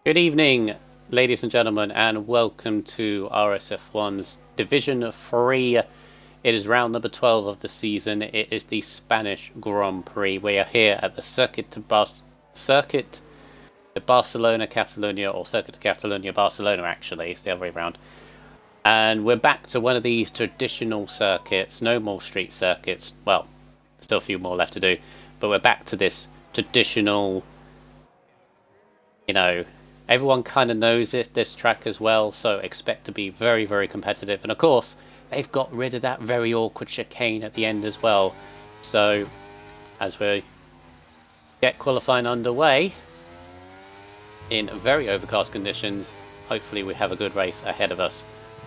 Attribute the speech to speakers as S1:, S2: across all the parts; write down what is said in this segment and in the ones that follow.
S1: Good evening, ladies and gentlemen, and welcome to RSF1's Division 3. It is round number 12 of the season. It is the Spanish Grand Prix. We are here at the Circuit de Barcelona, Catalonia, or Circuit de Catalonia, Barcelona, actually. It's the other way around. And we're back to one of these traditional circuits. No more street circuits. Well, still a few more left to do. But we're back to this traditional, you know, everyone kind of knows this track as well, so expect to be very, very competitive. And of course, they've got rid of that very awkward chicane at the end as well. So, as we get qualifying underway in very overcast conditions, hopefully we have a good race ahead of us.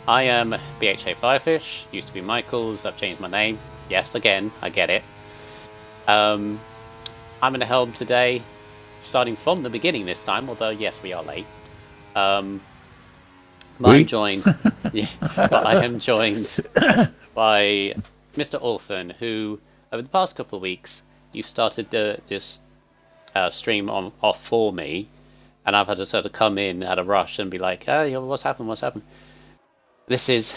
S1: I am BHA Firefish, used to be Michaels, I've changed my name. Yes, again, I get it. I'm in the helm today, starting from the beginning this time, although yes, we are late. I'm joined, yeah, but I am joined by Mr. Orphan, who over the past couple of weeks you started this stream off for me, and I've had to sort of come in at a rush and be like, "Oh, what's happened? What's happened?" This is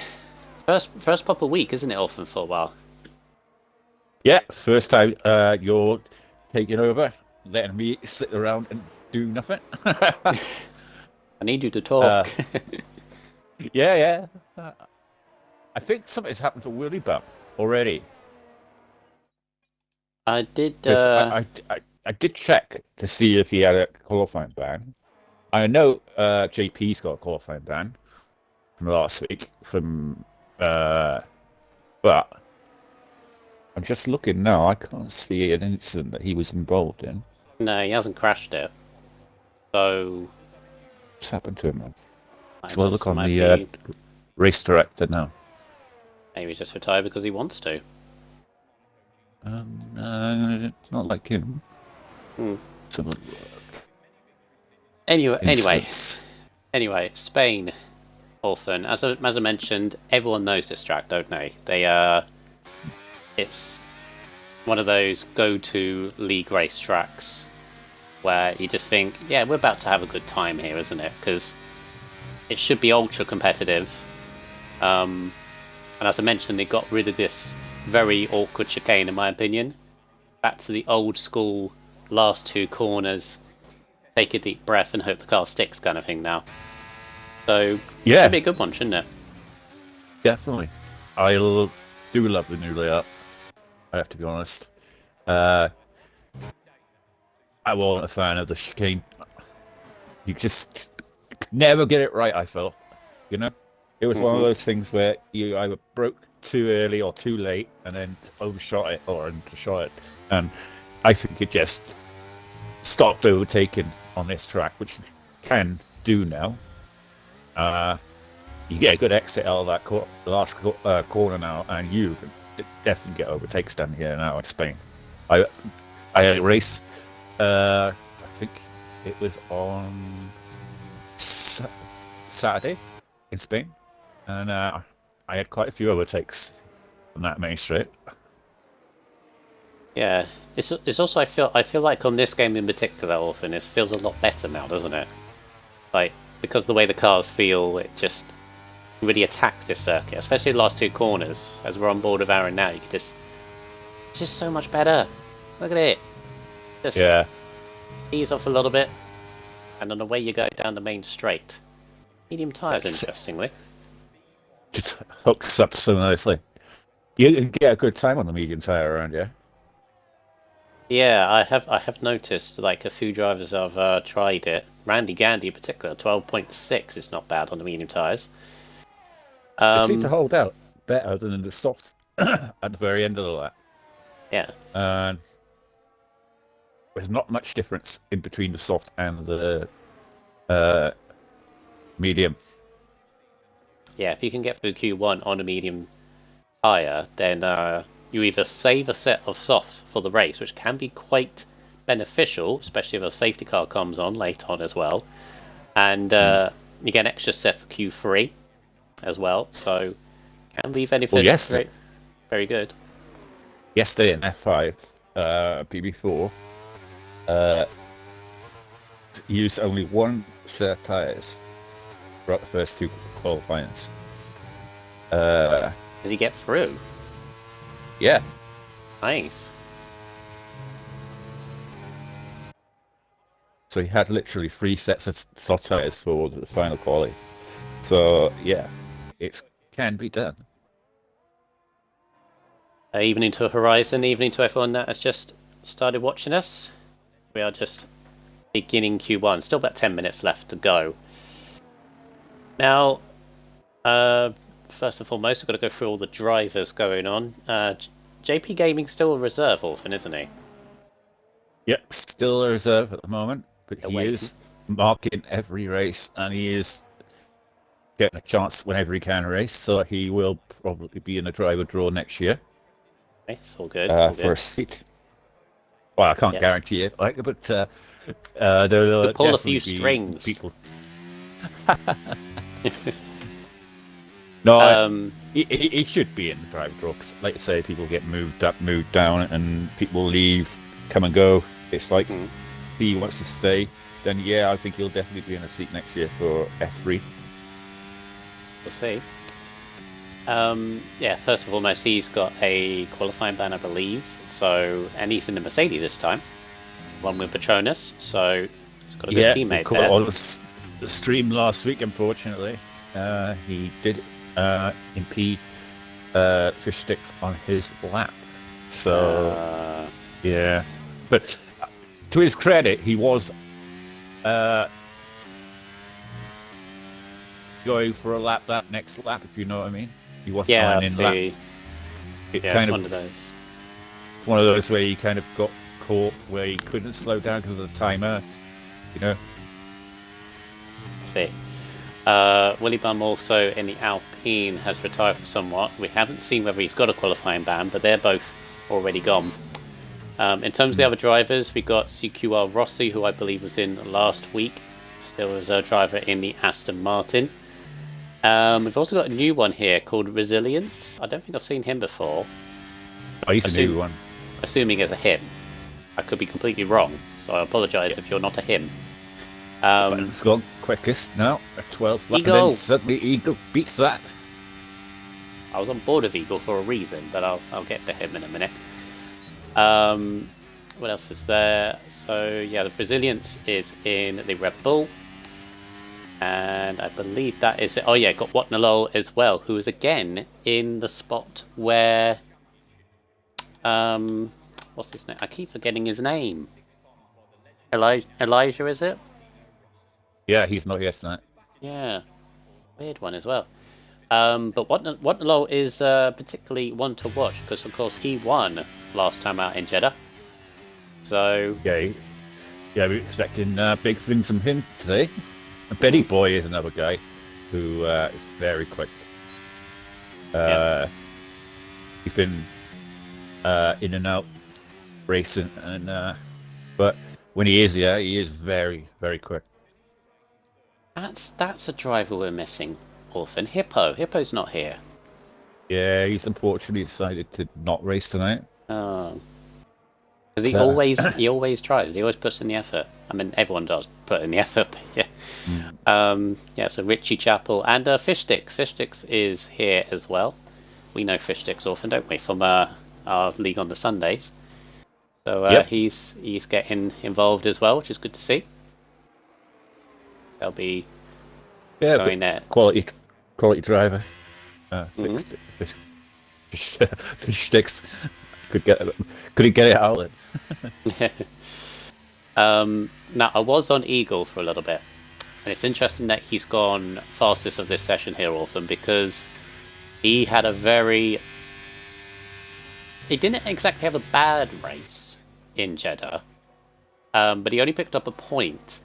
S1: first proper week, isn't it, Orphan, for a while?
S2: Yeah, first time you're taking over, letting me sit around and do nothing.
S1: I need you to talk.
S2: Yeah. I think something's happened to Willy Bump already.
S1: I did.
S2: 'Cause I did check to see if he had a qualifying ban. I know JP's got a qualifying ban from last week, but I'm just looking now. I can't see an incident that he was involved in.
S1: No, he hasn't crashed it. So
S2: What's happened to him, man?
S1: I
S2: So I'll look
S1: just
S2: on
S1: might
S2: the
S1: be
S2: race director now.
S1: maybe just retire because he wants to.
S2: Not like him.
S1: Hmm.
S2: So,
S1: Anyway, Spain, Orphan. As I mentioned, everyone knows this track, don't they? It's one of those go-to league race tracks where you just think, yeah, we're about to have a good time here, isn't it? Because it should be ultra competitive. And as I mentioned, they got rid of this very awkward chicane, in my opinion. Back to the old school last two corners, take a deep breath and hope the car sticks kind of thing now. So,
S2: yeah,
S1: should be a good one, shouldn't it?
S2: definitely. Do love the new layout. I have to be honest. I wasn't a fan of the chicane. You just never get it right. I felt, you know, it was one of those things where you either broke too early or too late, and then overshot it or undershot it. And I think it just stopped overtaking on this track, which you can do now. You get a good exit out of that last corner now, and you can definitely get overtakes down here now in Spain. I had a race. I think it was on Saturday in Spain, and I had quite a few overtakes on that main straight.
S1: Yeah, it's also I feel like on this game in particular, Orphan, it feels a lot better now, doesn't it? Like because the way the cars feel, it just really attacks this circuit, especially the last two corners. As we're on board with Aaron now, you can it's just so much better. Look at it. Just ease off a little bit, and on the way you go down the main straight. Medium tyres, interestingly.
S2: Just hooks up so nicely. You can get a good time on the medium tyre around here.
S1: Yeah, I have noticed like a few drivers have tried it. Randy Gandy in particular, 12.6 is not bad on the medium tyres.
S2: It seemed to hold out better than the soft at the very end of the lap.
S1: Yeah.
S2: There's not much difference in between the soft and the medium.
S1: Yeah, if you can get through Q1 on a medium tyre, then you either save a set of softs for the race, which can be quite beneficial, especially if a safety car comes on late on as well, and you get an extra set for Q3 as well, so can be beneficial.
S2: Well,
S1: very good.
S2: Yesterday in F5, PB4, used only one tyres throughout the first two qualifyings.
S1: Did he get through?
S2: Yeah.
S1: Nice.
S2: So he had literally 3 sets of soft tyres for the final quali. So yeah, it can be done.
S1: Evening to Horizon, evening to everyone that has just started watching us. We are just beginning Q1, still about 10 minutes left to go. Now, first and foremost, we've got to go through all the drivers going on. JP Gaming's still a reserve orphan, isn't he?
S2: Yep, still a reserve at the moment, but he
S1: Waiting.
S2: is marking every race, and he is getting a chance whenever he can race, so he will probably be in a driver draw next year.
S1: It's all good. All
S2: for
S1: good.
S2: a seat. Well, I can't guarantee it, but
S1: We'll pull a
S2: definitely
S1: few
S2: be
S1: strings.
S2: people. No, he should be in the driver draw, because, like I say, people get moved up, moved down, and people leave, come and go. It's like if he wants to stay, then yeah, I think he'll definitely be in a seat next year for F3.
S1: We'll see. Yeah, first of all, he's got a qualifying ban, I believe. And he's in the Mercedes this time, one with Patronus. So he's got a good teammate
S2: we
S1: there.
S2: On the stream last week, unfortunately, he did impede Fish Sticks on his lap. So yeah, but to his credit, he was going for a lap that next lap, if you know what I mean. He wasn't
S1: Yeah,
S2: in lap.
S1: It's one of those.
S2: It's one of those where he kind of got caught where he couldn't slow down because of the timer, you know.
S1: See. Willy Bum also in the Alpine has retired for somewhat. We haven't seen whether he's got a qualifying ban, but they're both already gone. In terms of the other drivers, we got CQR Rossi, who I believe was in last week, still as a driver in the Aston Martin. We've also got a new one here called Resilience. I don't think I've seen him before.
S2: Oh, he's a new one.
S1: Assuming it's a him. I could be completely wrong, so I apologise if you're not a him.
S2: It's gone quickest now, a 12th lap, and then suddenly Eagle beats that.
S1: I was on board with Eagle for a reason, but I'll get to him in a minute. What else is there? So yeah, the Resilience is in the Red Bull. And I believe that is it. Oh yeah, got Watnalol as well, who is again in the spot where what's his name? I keep forgetting his name. Elijah, is it?
S2: Yeah, he's not here tonight.
S1: Yeah, weird one as well. But Watnalol is particularly one to watch because, of course, he won last time out in Jeddah. So
S2: yeah, we're expecting big things from him today. And Betty Boy is another guy who is very quick. He's been in and out racing, and but when he is here, he is very, very quick.
S1: That's a driver we're missing, Orphan. Hippo's not here.
S2: Yeah, he's unfortunately decided to not race tonight.
S1: Oh, because he always tries. He always puts in the effort. I mean, everyone does put in the effort. But yeah. Yeah. So Richie Chappell and Fish Sticks. Fish Sticks is here as well. We know Fish Sticks Orphan, don't we, from our league on the Sundays. So he's getting involved as well, which is good to see. They'll be going there.
S2: Quality driver. Fish Sticks couldn't get it out
S1: then. Now I was on Eagle for a little bit, and it's interesting that he's gone fastest of this session here, Orphan, because he had he didn't exactly have a bad race in Jeddah, but he only picked up a point.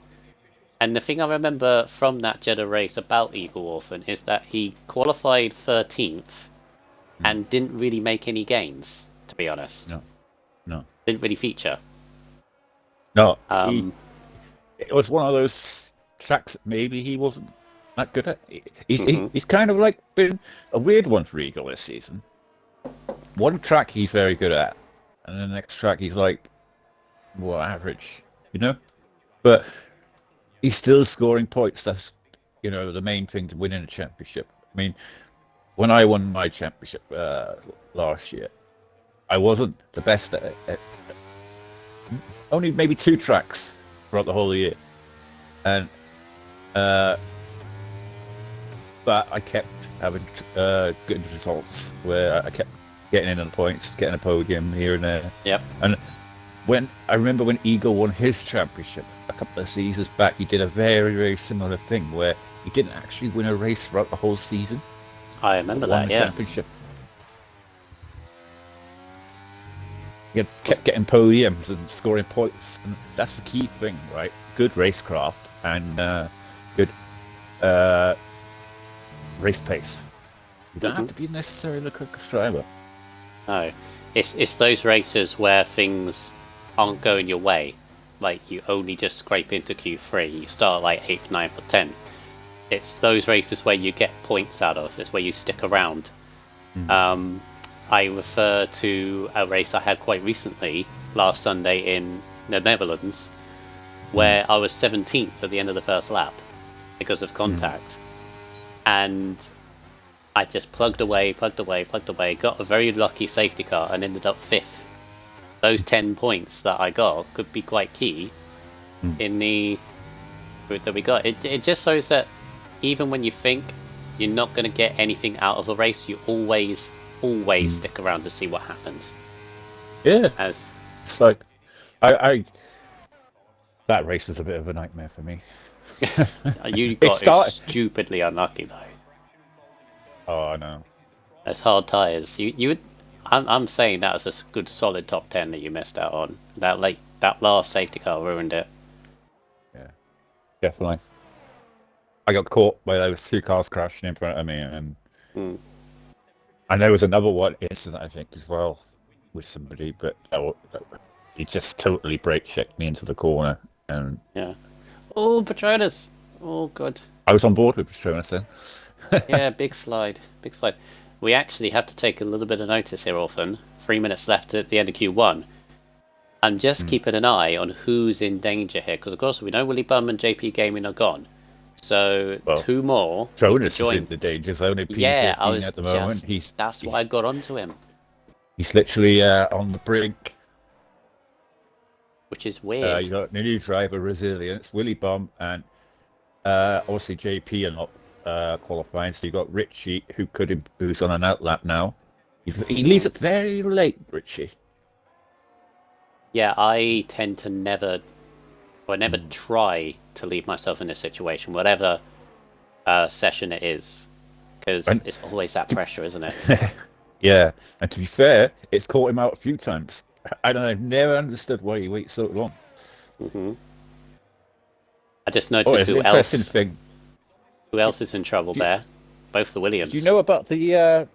S1: And the thing I remember from that Jeddah race about Eagle Orphan is that he qualified 13th and didn't really make any gains, to be honest.
S2: No.
S1: Didn't really feature.
S2: No. It was one of those tracks that maybe he wasn't that good at. He's kind of like been a weird one for Eagle this season. One track he's very good at, and the next track he's like more average, you know? But he's still scoring points. That's the main thing to winning a championship. I mean, when I won my championship last year, I wasn't the best at only maybe 2 tracks throughout the whole year, and but I kept having good results where I kept getting in on points, getting a podium here and there.
S1: Yep.
S2: And I remember when Eagle won his championship a couple of seasons back, he did a very, very similar thing where he didn't actually win a race throughout the whole season.
S1: I remember
S2: Won
S1: that,
S2: the
S1: yeah.
S2: championship. He kept getting podiums and scoring points, and that's the key thing, right? Good racecraft and good race pace. You don't have to be necessarily the quickest driver.
S1: No, it's those races where things aren't going your way. Like you only just scrape into Q3, you start like 8th, 9th or 10th. It's those races where you get points out of. It's where you stick around. I refer to a race I had quite recently, last Sunday in the Netherlands, where I was 17th at the end of the first lap because of contact. And I just plugged away, got a very lucky safety car and ended up 5th. Those 10 points that I got could be quite key in the route that we got. It just shows that even when you think you're not going to get anything out of a race, you always stick around to see what happens.
S2: Yeah.
S1: As
S2: it's like I that race was a bit of a nightmare for me.
S1: you got stupidly unlucky though.
S2: Oh, I know.
S1: Those hard tires. You would. I'm saying that was a good solid top 10 that you missed out on. That last safety car ruined it.
S2: Yeah, definitely. I got caught by those 2 cars crashing in front of me, and there was another one incident I think as well with somebody, but he just totally brake checked me into the corner, and
S1: yeah. Oh, Patronus. Oh, good.
S2: I was on board with Patronus then.
S1: Yeah, big slide. We actually have to take a little bit of notice here, Orphan. 3 minutes left at the end of Q1. I'm just keeping an eye on who's in danger here, because of course we know Willy Bum and JP Gaming are gone. So 2 more.
S2: Patronus is in the danger zone at P15 at the moment.
S1: That's why I got onto him.
S2: He's literally on the brink.
S1: Which is weird.
S2: You got new driver Resilience, Willy Bum, and obviously JP are not qualifying. So you got Richie, who's on an outlap now. He leaves it very late, Richie.
S1: Yeah, I tend to never try to leave myself in a situation, whatever session it is, because it's always that pressure, isn't it?
S2: Yeah, and to be fair, it's caught him out a few times. I've never understood why he waits so long.
S1: I just noticed who else is in trouble there. Both the Williams.
S2: Do you know about the?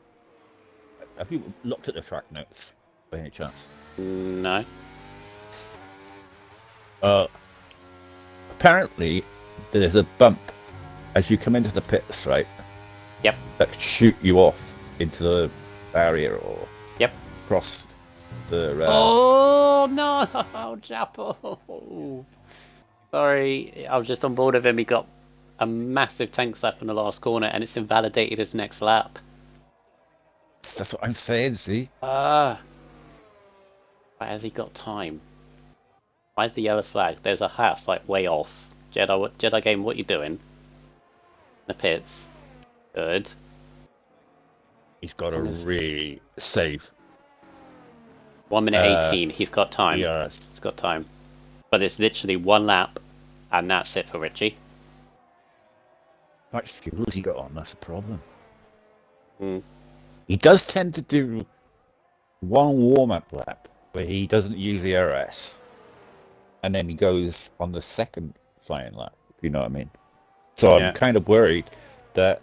S2: Have you looked at the track notes by any chance?
S1: No.
S2: Apparently, there's a bump as you come into the pits, right?
S1: Yep.
S2: That could shoot you off into the barrier or across the.
S1: Oh no, Japo! Sorry, I was just on board with him. He got a massive tank slap in the last corner, and it's invalidated his next lap.
S2: That's what I'm saying. See.
S1: Why has he got time? Why is the yellow flag? There's a house like way off. Jedi game, what you doing? In the pits. Good.
S2: He's got to really save.
S1: 1 minute 18. He's got time.
S2: Yes.
S1: He's got time. But it's literally 1 lap, and that's it for Richie.
S2: How much fuel has he got on? That's the problem. He does tend to do 1 warm-up lap where he doesn't use the RS, and then he goes on the second flying lap, if you know what I mean. So I'm kind of worried that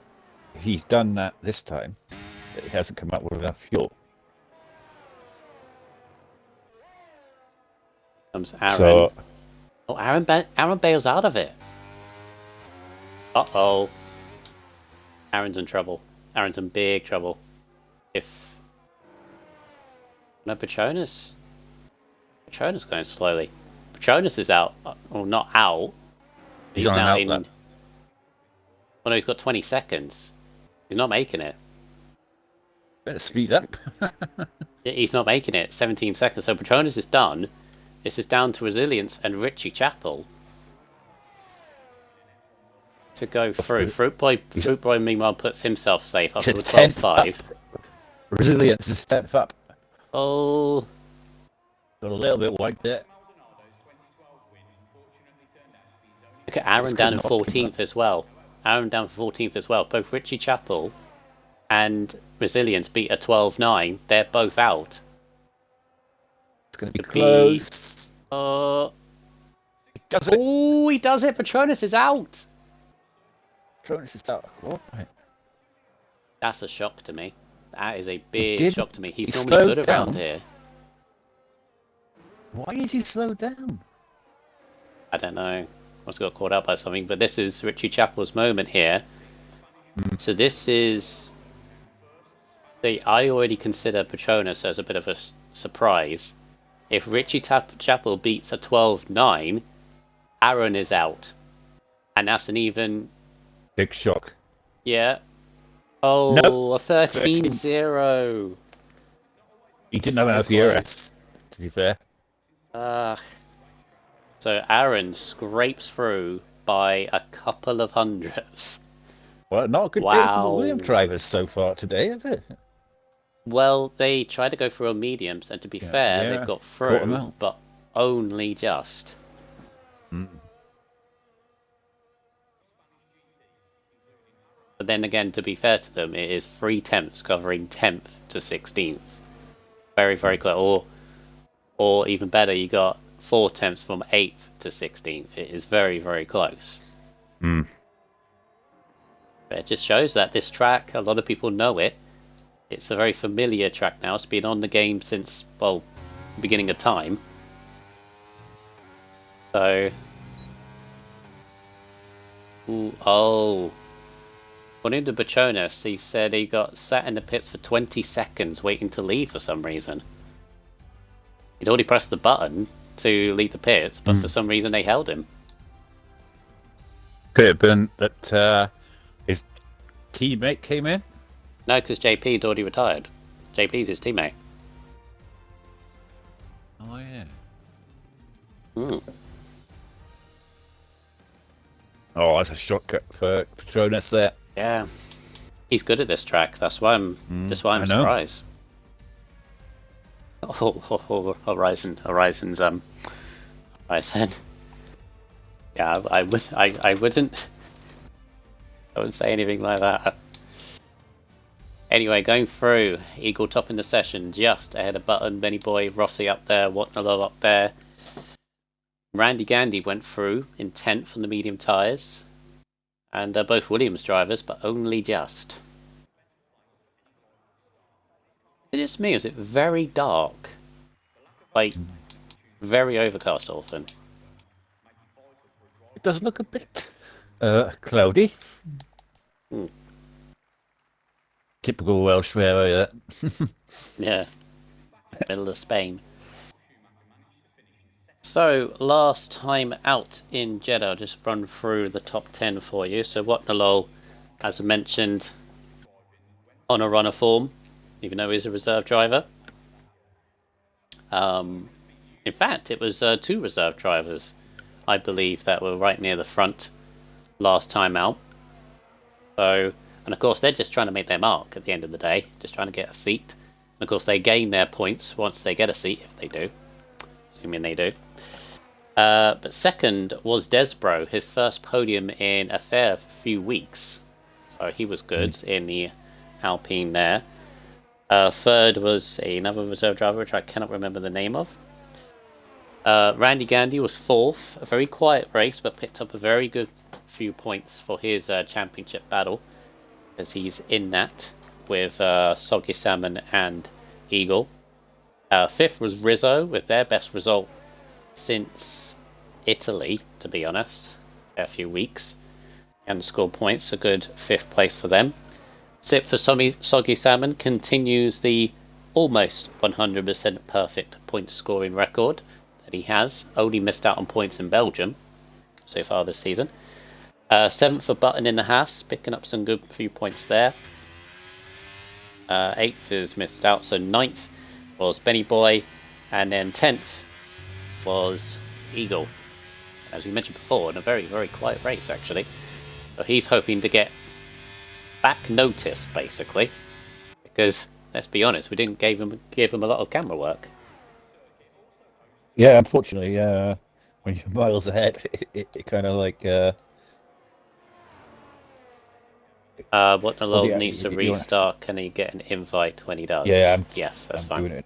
S2: he's done that this time, that he hasn't come up with enough fuel.
S1: Comes Aaron. Aaron bails out of it. Uh-oh. Aaron's in trouble. Aaron's in big trouble. No, Patronus going slowly. Patronus is out. Well, not out.
S2: He's
S1: He's
S2: on an
S1: now
S2: outlet.
S1: in. Oh no, he's got 20 seconds. He's not making it.
S2: Better speed up.
S1: He's not making it. 17 seconds. So Petronas is done. This is down to Resilience and Richie Chapel to go through. Fruit Boy meanwhile puts himself safe up to a 12.5.
S2: Resilience is 10th up.
S1: Oh,
S2: Got a little bit wide there.
S1: look at Aaron down in 14th as well. Aaron down for 14th as well. Both Richie Chapel and Resilience beat a 12.9. They're both out.
S2: It's going to be close.
S1: He
S2: does it.
S1: Oh, he does it. Patronus is out.
S2: Patronus is out. Right.
S1: That's a shock to me. That is a big shock to me. He's
S2: he
S1: normally good
S2: down.
S1: around here.
S2: Why is he slowed down?
S1: I don't know. Must have got caught up by something. But this is Richie Chapel's moment here. So this is... See, I already consider Patronus as a bit of a surprise. If Richie Chapel beats a 12.9, Aaron is out. And that's an even...
S2: Big shock.
S1: Yeah. Oh,
S2: nope.
S1: A 13-0.
S2: He didn't have enough ERS, to be fair.
S1: So Aaron scrapes through by a couple of hundreds.
S2: Well, not a good day for the Williams drivers so far today, is it?
S1: Well, they tried to go through on mediums, and to be fair, they've got through, but only just. But then again, to be fair to them, it is 3 tenths covering 10th to 16th. Very, very close. Or even better, you got 4 tenths from 8th to 16th. It is very, very close. But it just shows that this track, a lot of people know it. It's a very familiar track now. It's been on the game since, well, the beginning of time. So... According to Petronas, he said he got sat in the pits for 20 seconds waiting to leave for some reason. He'd already pressed the button to leave the pits, but for some reason they held him.
S2: Could it have been that his teammate came in?
S1: No, because JP had already retired. JP's his teammate.
S2: Oh, yeah. Oh, that's a shortcut for Patronus there.
S1: Yeah. He's good at this track. That's why I'm surprised. Horizon. I said. Yeah, I wouldn't say anything like that. Anyway, going through, Eagle top in the session, just ahead of Button, Benny Boy, Rossi up there, Watnalo up there. Randy Gandy went through in 10th on the medium tyres. And both Williams drivers, but only just. It is me, is it very dark? Like, very overcast often.
S2: It does look a bit cloudy. Typical Welsh weather,
S1: Yeah. Middle of Spain. So, last time out in Jeddah, I'll just run through the top 10 for you. So, Watnalo, as I mentioned, on a runner form, even though he's a reserve driver. In fact, it was 2 reserve drivers, I believe, that were right near the front last time out. So, and of course, they're just trying to make their mark at the end of the day, just trying to get a seat. And of course, they gain their points once they get a seat, if they do. Assuming they do. But second was Desbro, his first podium in a fair few weeks. So he was good in the Alpine there. Third was another reserve driver, which I cannot remember the name of. Randy Gandy was fourth. A very quiet race, but picked up a very good few points for his championship battle, as he's in that with Soggy Salmon and Eagle. Fifth was Rizzo with their best result since Italy, to be honest, a few weeks, and scored points. A good 5th place for them. Sixth for Soggy Salmon continues the almost 100% perfect point scoring record that he has. Only missed out on points in Belgium so far this season. 7th for Button in the House, picking up some good few points there. 8th is missed out, so 9th was Benny Boy, and then 10th was Eagle. As we mentioned before, in a very, very quiet race, actually. So he's hoping to get back notice, basically, because let's be honest, we didn't give him a lot of camera work.
S2: Yeah, unfortunately, when you're miles ahead, it kind of like
S1: What the
S2: well,
S1: Lord
S2: yeah,
S1: needs to restart. Can he get an invite when he does?
S2: yeah,
S1: Yes, that's
S2: I'm
S1: fine.
S2: doing it.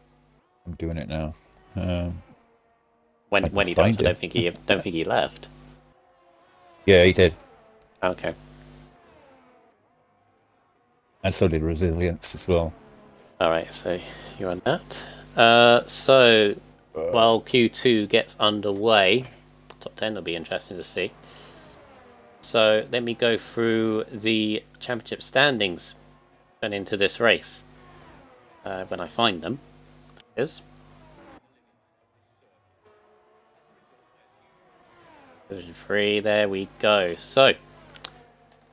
S2: I'm doing it now. I can
S1: When he does,
S2: find
S1: I
S2: him.
S1: don't think he left.
S2: Yeah, he did,
S1: Okay.
S2: and so did Resilience as well.
S1: All right. So you're on that. So while Q2 gets underway, top 10 will be interesting to see. So let me go through the championship standings and into this race when I find them. Is Division 3. There we go. So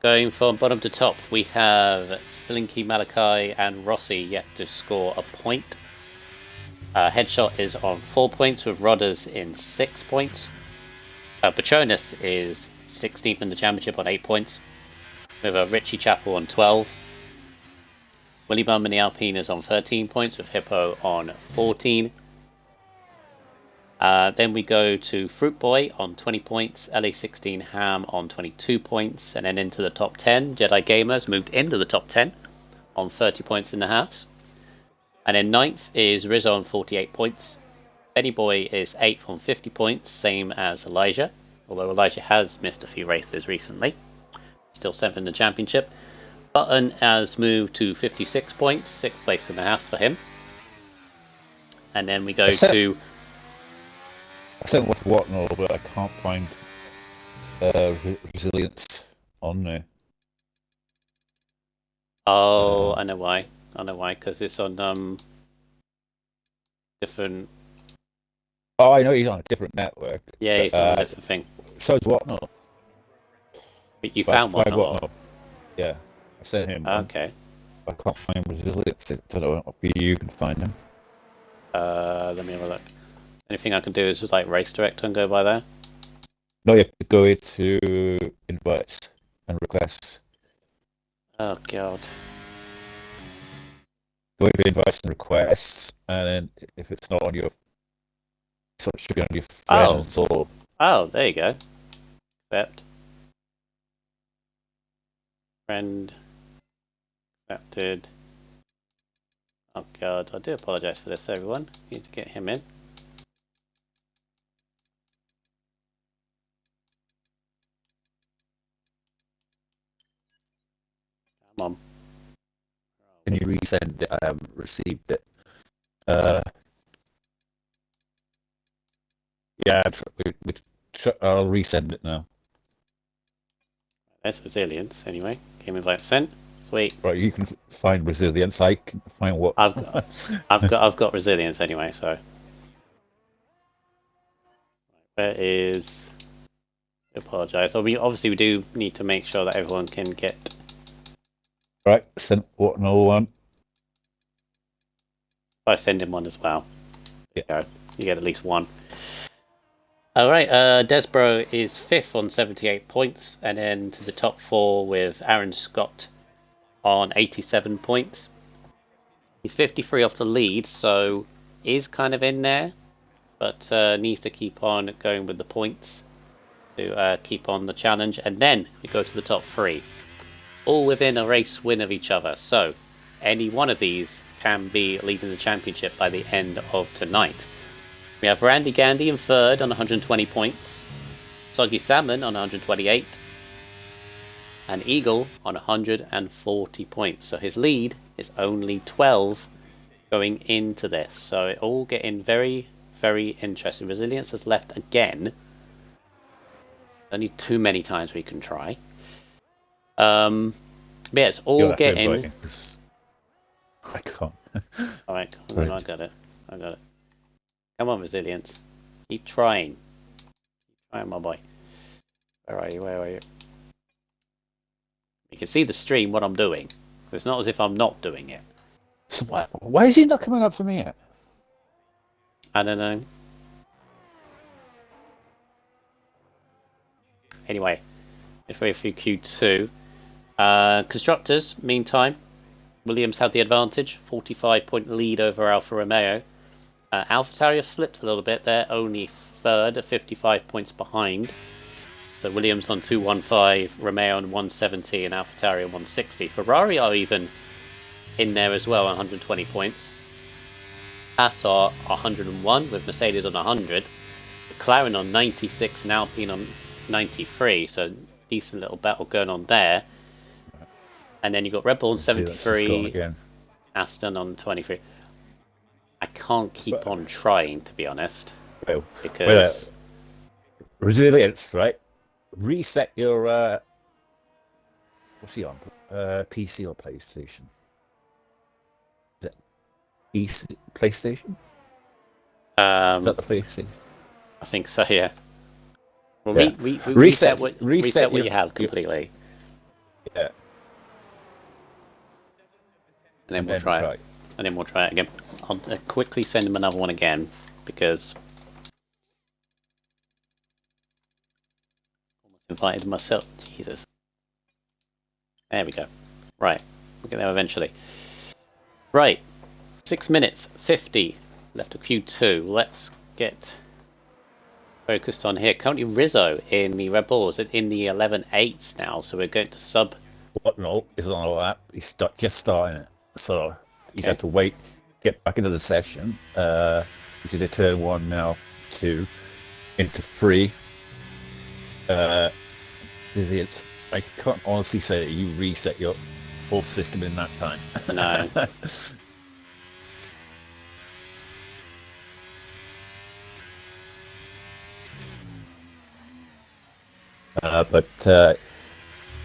S1: going from bottom to top, we have Slinky, Malachi, and Rossi yet to score a point. Headshot is on 4 points, with Rodders in 6 points. Patronus is 16th in the championship on 8 points, with Richie Chappell on 12. Willy Bum in the Alpine is on 13 points, with Hippo on 14. Then we go to Fruit Boy on 20 points, LA16 Ham on 22 points, and then into the top 10. Jedi Gamers moved into the top 10 on 30 points in the house. And then 9th is Rizzo on 48 points. Benny Boy is 8th on 50 points, same as Elijah, although Elijah has missed a few races recently. Still 7th in the championship. Button has moved to 56 points, 6th place in the house for him. And then we go to...
S2: I sent what's what and all, but I can't find Resilience on there.
S1: Oh, I know why. Because it's on different...
S2: Oh, I know he's on a different network.
S1: Yeah,
S2: but,
S1: he's on a different thing.
S2: So is Whatnot.
S1: But you found one,
S2: Whatnot. Yeah, I sent him one.
S1: Okay.
S2: I can't find Resilience. I don't know if you can find him.
S1: Let me have a look. Anything I can do is just like race director and go by there?
S2: No, you have to go into invites and requests.
S1: Oh, God.
S2: Go into invites and requests, and then if it's not on your... So it should be on your friends or...
S1: Oh, there you go. Accept. Friend. Accepted. Oh, God. I do apologise for this, everyone. Need to get him in. Come on.
S2: Can you resend it? I haven't received it. Yeah, I'll resend it now.
S1: There's Resilience, anyway. Game invite sent. Sweet.
S2: Right, you can find Resilience. I can find what...
S1: I've got Resilience anyway, so... Where is... I apologise. Obviously we do need to make sure that everyone can get...
S2: Right, send what no one.
S1: I send him one as well.
S2: Yeah.
S1: You get at least one. Alright, Desbro is 5th on 78 points, and then to the top 4 with Aaron Scott on 87 points. He's 53 off the lead, so is kind of in there, but needs to keep on going with the points to keep on the challenge. And then we go to the top 3, all within a race win of each other, so any one of these can be leading the championship by the end of tonight. We have Randy Gandy in 3rd on 120 points, Soggy Salmon on 128, and Eagle on 140 points. So his lead is only 12 going into this. So it all getting very, very interesting. Resilience has left again. Only too many times we can try. But yeah, it's all getting...
S2: I can't.
S1: Alright, I got it. Come on, Resilience. Keep trying. Keep trying, my boy. Where are you? can see the stream, what I'm doing. It's not as if I'm not doing it.
S2: So why is he not coming up for me yet?
S1: I don't know. Anyway, if we're through Q2. Constructors, meantime, Williams had the advantage, 45-point lead over Alfa Romeo. AlphaTauri slipped a little bit, they're only third at 55 points behind. So Williams on 215, Romeo on 170, and AlphaTauri on 160. Ferrari are even in there as well, 120 points. Haas are 101 with Mercedes on 100. McLaren on 96 and Alpine on 93. So decent little battle going on there. And then you've got Red Bull on 73, Aston on 23. I can't keep on trying, to be honest.
S2: Well,
S1: because
S2: resilience, right? Reset your what's he on? PC or PlayStation? Is it PlayStation? Is that the PlayStation?
S1: I think so, yeah. Well,
S2: yeah.
S1: reset what you have completely.
S2: Yeah.
S1: And then we'll try it. And then we'll try it again. I'll quickly send him another one again, because almost invited myself. Jesus. There we go. Right. We'll get there eventually. Right. 6 minutes 50 left of Q2. Let's get focused on here. Currently Rizzo in the Red Bulls in the 11.8s now, so we're going to sub.
S2: Whatnot is on a lap. He's just starting it, so he's had to wait, get back into the session. He's in turn 1 now, 2 into 3. It's, I can't honestly say that you reset your whole system in that time.
S1: No.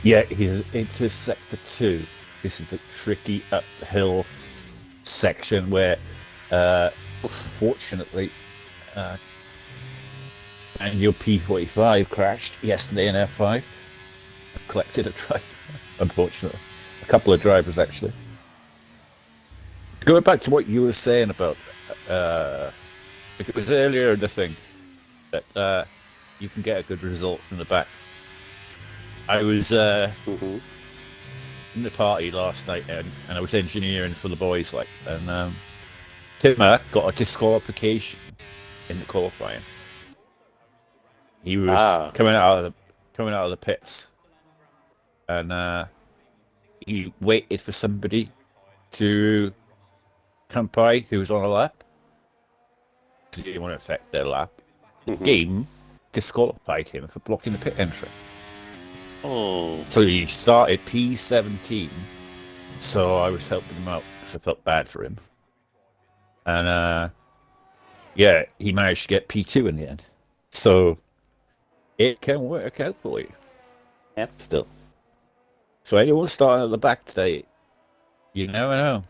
S2: Yeah, he's into sector 2. This is a tricky uphill section where, fortunately, and your P45 crashed yesterday in F5. Collected a driver, unfortunately. A couple of drivers, actually. Going back to what you were saying about, it was earlier in the thing, that you can get a good result from the back. I was in the party last night, and I was engineering for the boys, and Timmer got a disqualification in the qualifying. He was coming out of the pits, and he waited for somebody to come by who was on a lap. He didn't want to affect their lap. The game disqualified him for blocking the pit entry.
S1: Oh.
S2: So he started P17. So I was helping him out because I felt bad for him. And yeah, he managed to get P2 in the end. So it can work out for you.
S1: Yep.
S2: Still. So anyone starting at the back today, you never know.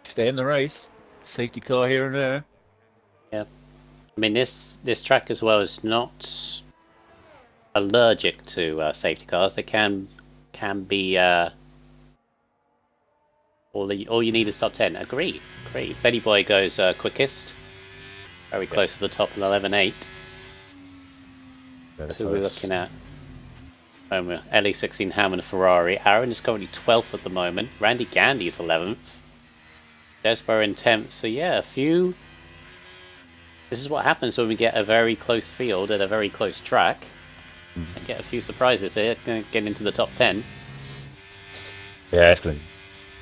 S2: Stay in the race. Safety car here and there.
S1: Yeah. I mean, this track as well is not allergic to safety cars. They can be. All you need is top 10. Agreed. Benny Boy goes quickest. Very close to the top in 11.8. Who are we looking at? LE16 Hammond Ferrari. Aaron is currently 12th at the moment. Randy Gandy is 11th. Desborough in 10th. So yeah, a few. This is what happens when we get a very close field at a very close track. And get a few surprises here, getting into the top 10.
S2: Yeah, it's going to be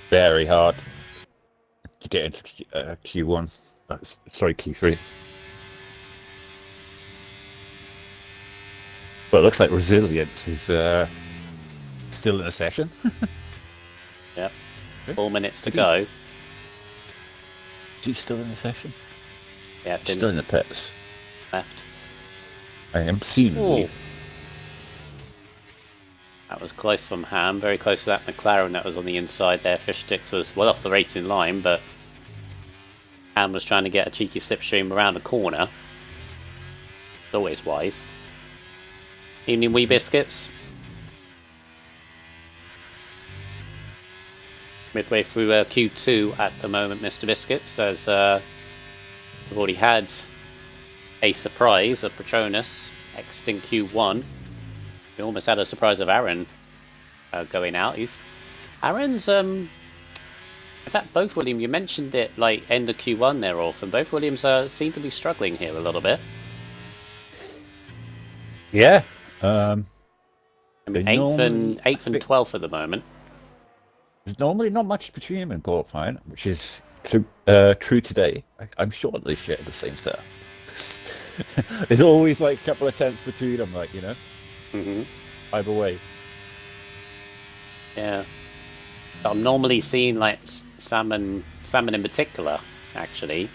S2: very hard to get into Q1. Sorry, Q3. But it looks like Resilience is still in a session.
S1: Yep. 4 minutes to go.
S2: Is he still in the session?
S1: Yeah,
S2: still in the pits.
S1: Left.
S2: I am seeing you.
S1: That was close from Ham, very close to that McLaren that was on the inside there. Fishsticks was well off the racing line, but Ham was trying to get a cheeky slipstream around the corner. It's always wise. Evening Wee Biscuits. midway through Q2 at the moment, Mr. Biscuits, as we've already had a surprise of Patronus exiting Q1. We almost had a surprise of Aaron going out. Aaron's in fact, both Williams, you mentioned it like end of Q1 there, Orphan. Both Williams seem to be struggling here a little bit.
S2: Yeah.
S1: I mean, 8th and 12th at the moment.
S2: There's normally not much between them in qualifying, which is true today. I'm sure they share the same setup. There's always like a couple of tenths between them, like, you know. Either way.
S1: Yeah. I'm normally seeing like salmon in particular, actually,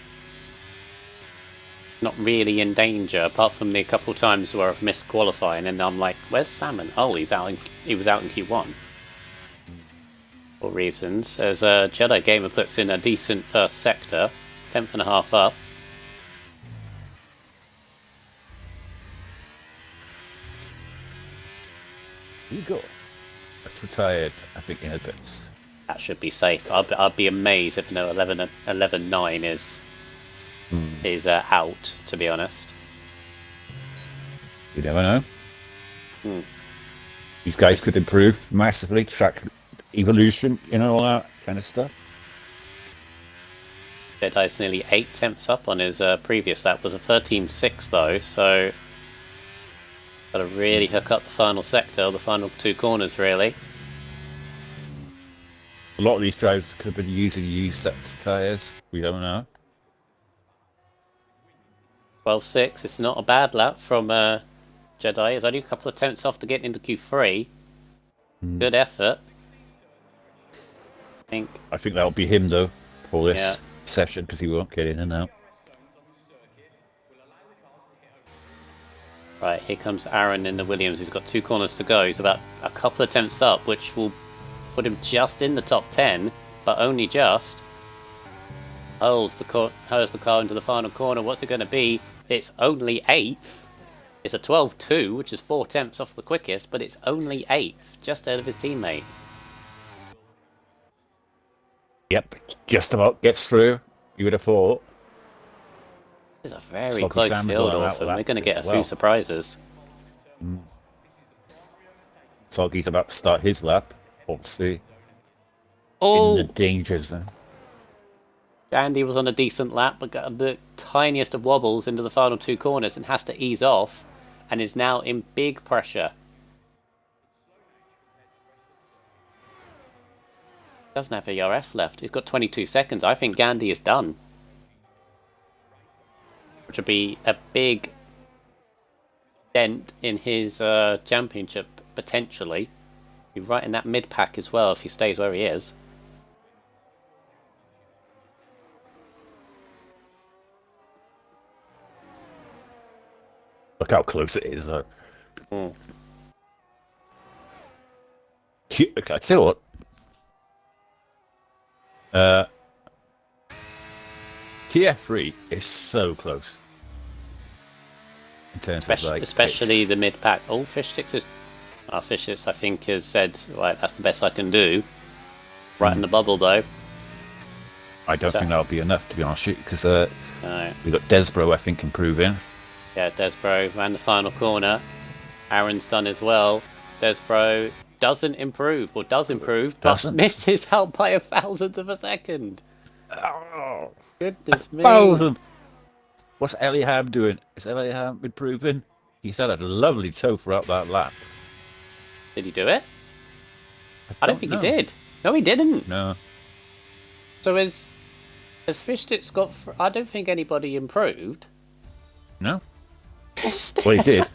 S1: not really in danger, apart from the couple of times where I've missed qualifying, and I'm like, "Where's Salmon? Oh, he was out in Q1." For reasons, as Jedi Gamer puts in a decent first sector, 10th and a half up.
S2: You go. That's retired, I think, in a bit.
S1: That should be safe. I'd be amazed if no 11-9 is out, to be honest.
S2: You never know. These guys could improve massively, track evolution, you know, all that kind of stuff.
S1: Jedi's nearly 8 tenths up on his previous lap. Was a 13.6 though, so got to really hook up the final sector, the final 2 corners, really.
S2: A lot of these drivers could have been using used sets of tyres. We don't know.
S1: 12.6. It's not a bad lap from Jedi. It's only a couple of tenths off to get into Q3. Good effort. I think
S2: that'll be him though for this session, because he won't get in and out.
S1: Right, here comes Aaron in the Williams. He's got 2 corners to go. He's about a couple of tenths up, which will put him just in the top 10, but only just. Hurls the car into the final corner. What's it going to be? It's only 8th. It's a 12.2, which is 4 tenths off the quickest, but it's only 8th, just ahead of his teammate.
S2: Yep, just about gets through. You would have thought.
S1: This is a very close field, Orphan. We're going to get a few surprises.
S2: Soggy's about to start his lap, obviously.
S1: Oh!
S2: In the danger zone.
S1: Andy was on a decent lap, but got the tiniest of wobbles into the final 2 corners and has to ease off, and is now in big pressure. Doesn't have a ERS left. He's got 22 seconds. I think Gandhi is done. Which would be a big dent in his championship, potentially. He's right in that mid-pack as well if he stays where he is.
S2: Look how close it is, though. Okay, I tell you what. TF3 is so close. In terms of like
S1: especially the mid-pack. Oh, Fishsticks I think has said, right, that's the best I can do. Right in the bubble though.
S2: I don't think that'll be enough, to be honest with you, because we've got Desbro, I think, improving.
S1: Yeah, Desbro ran the final corner. Aaron's done as well. Desbro doesn't improve, or does improve, but misses out by 1,000th of a second.
S2: Oh,
S1: goodness me.
S2: 1,000! What's Eliham doing? Is Eliham improving? He's had a lovely tow throughout that lap.
S1: Did he do it? I don't think he did. No, he didn't.
S2: No.
S1: So has Fishsticks got... I don't think anybody improved.
S2: No. Well, he did.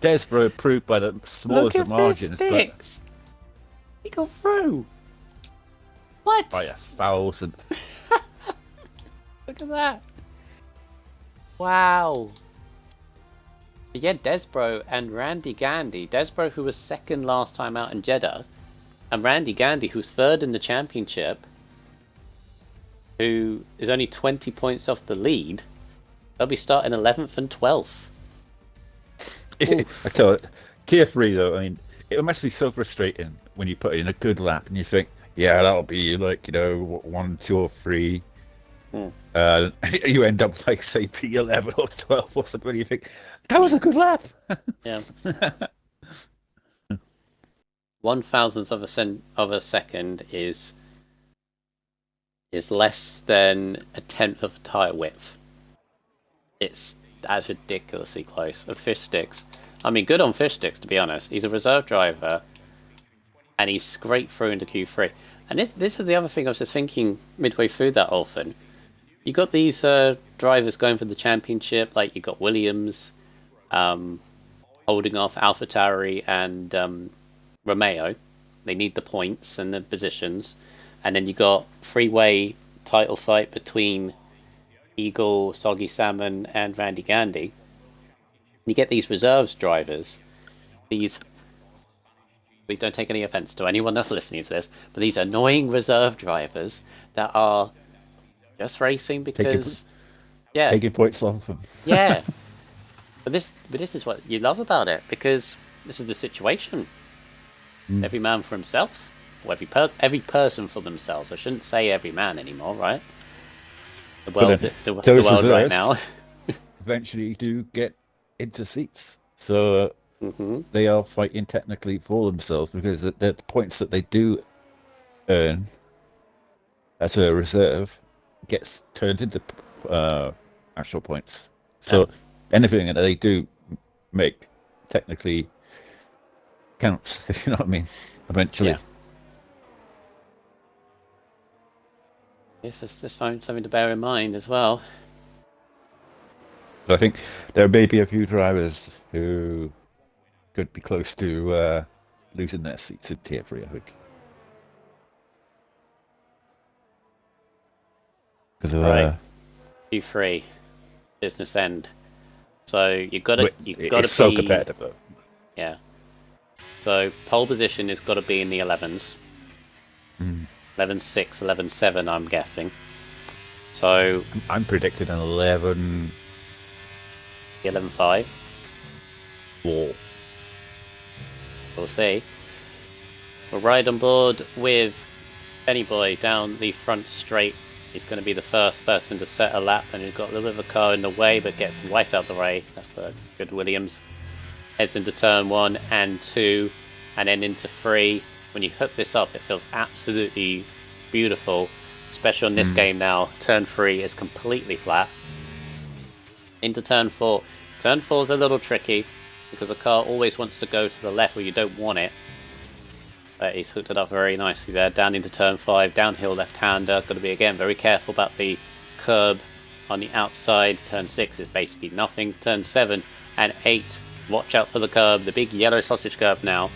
S2: Desbro improved by the smallest of margins. But
S1: he got through. What?
S2: By 1,000.
S1: Look at that. Wow. But yeah, Desbro and Randy Gandy. Desbro, who was second last time out in Jeddah, and Randy Gandy, who's third in the championship, who is only 20 points off the lead. They'll be starting 11th and 12th.
S2: I tell you, Tier 3 though, I mean, it must be so frustrating when you put in a good lap and you think, Yeah, that'll be like, 1, 2, or 3.
S1: Hmm.
S2: You end up like, say, P11 or 12 or something. You think that was a good lap.
S1: Yeah. 1,000th of a second is less than a tenth of a tire width. That's ridiculously close. Of Fish Sticks. I mean, good on Fish Sticks, to be honest. He's a reserve driver, and he's scraped through into Q3. And this is the other thing I was just thinking midway through that, Olfen. You got these drivers going for the championship, like you got Williams, holding off AlphaTauri and Romeo. They need the points and the positions. And then you got three-way title fight between Eagle, Soggy Salmon, and Randy Gandy. You get these reserves drivers, these, please don't take any offense to anyone that's listening to this, but these annoying reserve drivers that are just racing because,
S2: taking points off them.
S1: yeah. But this is what you love about it, because this is the situation. Every man for himself, or every person for themselves. I shouldn't say every man anymore, right? The world right now.
S2: Eventually do get into seats, so they are fighting technically for themselves, because the points that they do earn as a reserve gets turned into actual points. So anything that they do make technically counts, if you know what I mean, eventually.
S1: Yeah. Yes, that's something to bear in mind as well.
S2: But I think there may be a few drivers who could be close to losing their seats in Tier 3, I think. Because
S1: right. Q3, business end. So you've got to
S2: it's so competitive.
S1: Yeah. So pole position has got to be in the 11s. 11.6, 11.7, I'm guessing. So
S2: I'm predicting an 11.
S1: 11.5.
S2: Wall.
S1: We'll see. We'll ride on board with Benny Boy down the front straight. He's going to be the first person to set a lap, and he's got a little bit of a car in the way, but gets right out the way. That's the good Williams. Heads into turn 1 and 2, and then into 3. When you hook this up, it feels absolutely beautiful, especially on this game now. Turn 3 is completely flat. Into turn 4. Turn 4 is a little tricky, because the car always wants to go to the left where you don't want it. But he's hooked it up very nicely there. Down into turn 5, downhill left-hander. Got to be, again, very careful about the curb on the outside. Turn 6 is basically nothing. Turn 7 and 8, watch out for the curb. The big yellow sausage curb now.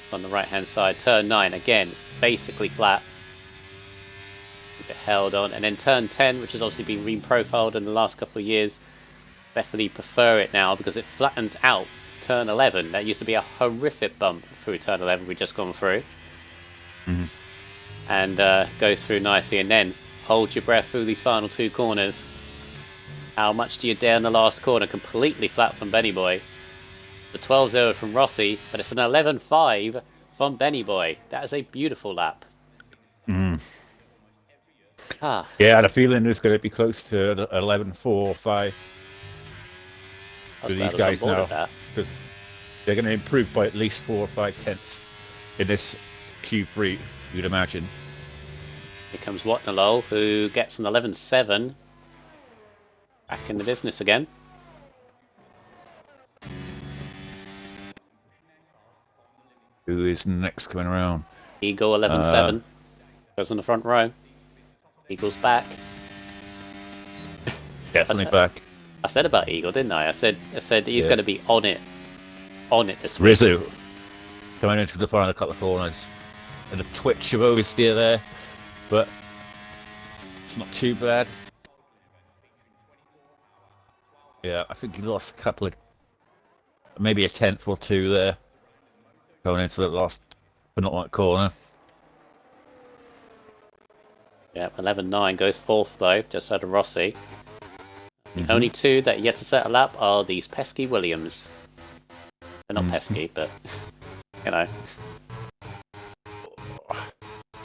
S1: It's on the right-hand side. Turn 9, again, basically flat. Keep it held on. And then turn 10, which has obviously been re-profiled in the last couple of years. Definitely prefer it now because it flattens out turn 11. That used to be a horrific bump through turn 11 we just gone through. And goes through nicely, and then hold your breath through these final 2 corners. How much do you dare in the last corner? Completely flat from Benny Boy. The 12.0 from Rossi, but it's an 11.5 from Benny Boy. That is a beautiful lap.
S2: Yeah, I had a feeling it's going to be close to 11.4 or 5 for these guys now, because they're going to improve by at least 4 or 5 tenths in this Q3, you'd imagine.
S1: Here comes Watnalol, who gets an 11.7. Back in the business again.
S2: Who is next coming around?
S1: Eagle 11.7. Goes on the front row. Eagle's back.
S2: Definitely back.
S1: I said about Eagle, didn't I? I said he's going to be on it this week.
S2: Rizzo coming into the final couple of corners, and a twitch of oversteer there, but it's not too bad. Yeah, I think he lost a couple of, maybe a tenth or 2 there, going into the last penultimate corner.
S1: Yeah, 11.9 goes 4th though, just out of Rossi. The only 2 that yet to set a lap are these pesky Williams. They're not pesky, but you know.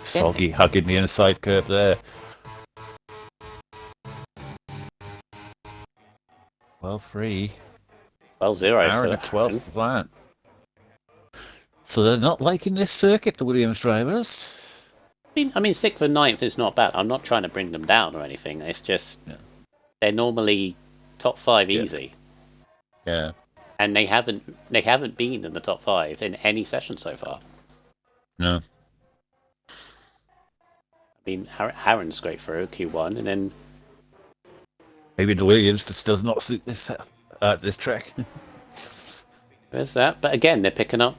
S2: Soggy hugging the inside curve there. 12-3.
S1: 12-0
S2: Aaron
S1: for
S2: at 12th plant. So they're not liking this circuit, the Williams drivers.
S1: I mean, 6th and 9th is not bad. I'm not trying to bring them down or anything. It's just they're normally top 5 easy.
S2: Yeah.
S1: And they haven't been in the top 5 in any session so far.
S2: No.
S1: I mean, Aaron scraped through Q1, and then
S2: maybe the Williams just does not suit this track.
S1: there's that. But again, they're picking up.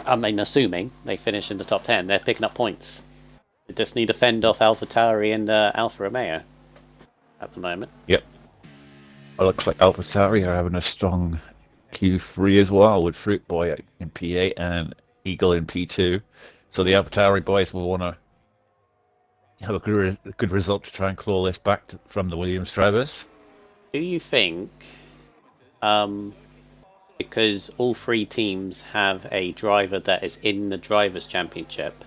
S1: I mean, assuming they finish in the top 10, they're picking up points. They just need to fend off AlphaTauri and Alfa Romeo at the moment.
S2: Yep. It looks like AlphaTauri are having a strong Q3 as well, with Fruit Boy in P8 and Eagle in P2. So the AlphaTauri boys will want to have a good result to try and claw this back from the Williams drivers.
S1: Do you think, because all 3 teams have a driver that is in the Drivers' Championship,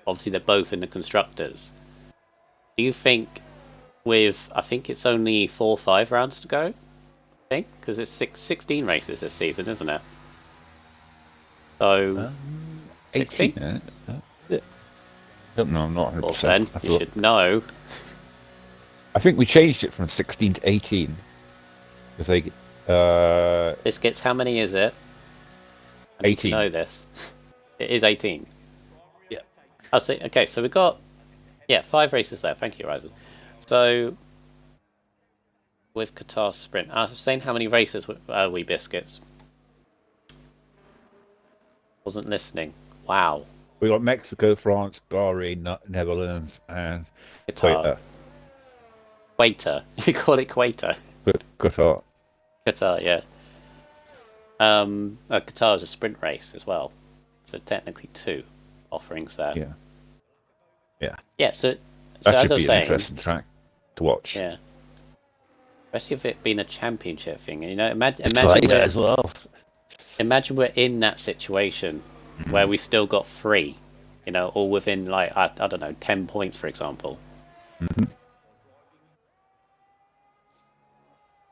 S1: obviously they're both in the Constructors, do you think with, I think it's only 4 or 5 rounds to go, I think, because it's 16 races this season, isn't it? So,
S2: 18? I don't know, I'm not 100%.
S1: Well, then, you should know.
S2: I think we changed it from 16 to 18. Because they...
S1: Biscuits, how many is it?
S2: 18.
S1: I know this. It is 18.
S2: Yeah.
S1: I'll see. Okay, so we've got 5 races there. Thank you, Ryzen. So with Qatar Sprint, I was saying how many races are we, Biscuits? Wasn't listening. Wow.
S2: We got Mexico, France, Bahrain, Netherlands, and
S1: Qatar. Quater. You call it Quater.
S2: Qatar.
S1: Qatar, yeah. Qatar is a sprint race as well, so technically 2 offerings there.
S2: Yeah.
S1: So
S2: that
S1: as
S2: should
S1: I
S2: be
S1: was
S2: an
S1: saying,
S2: interesting track to watch.
S1: Yeah. Especially if it being a championship thing, you know. Imagine
S2: as well.
S1: Imagine we're in that situation where we still got 3, you know, all within like I don't know, 10 points, for example.
S2: Mm-hmm.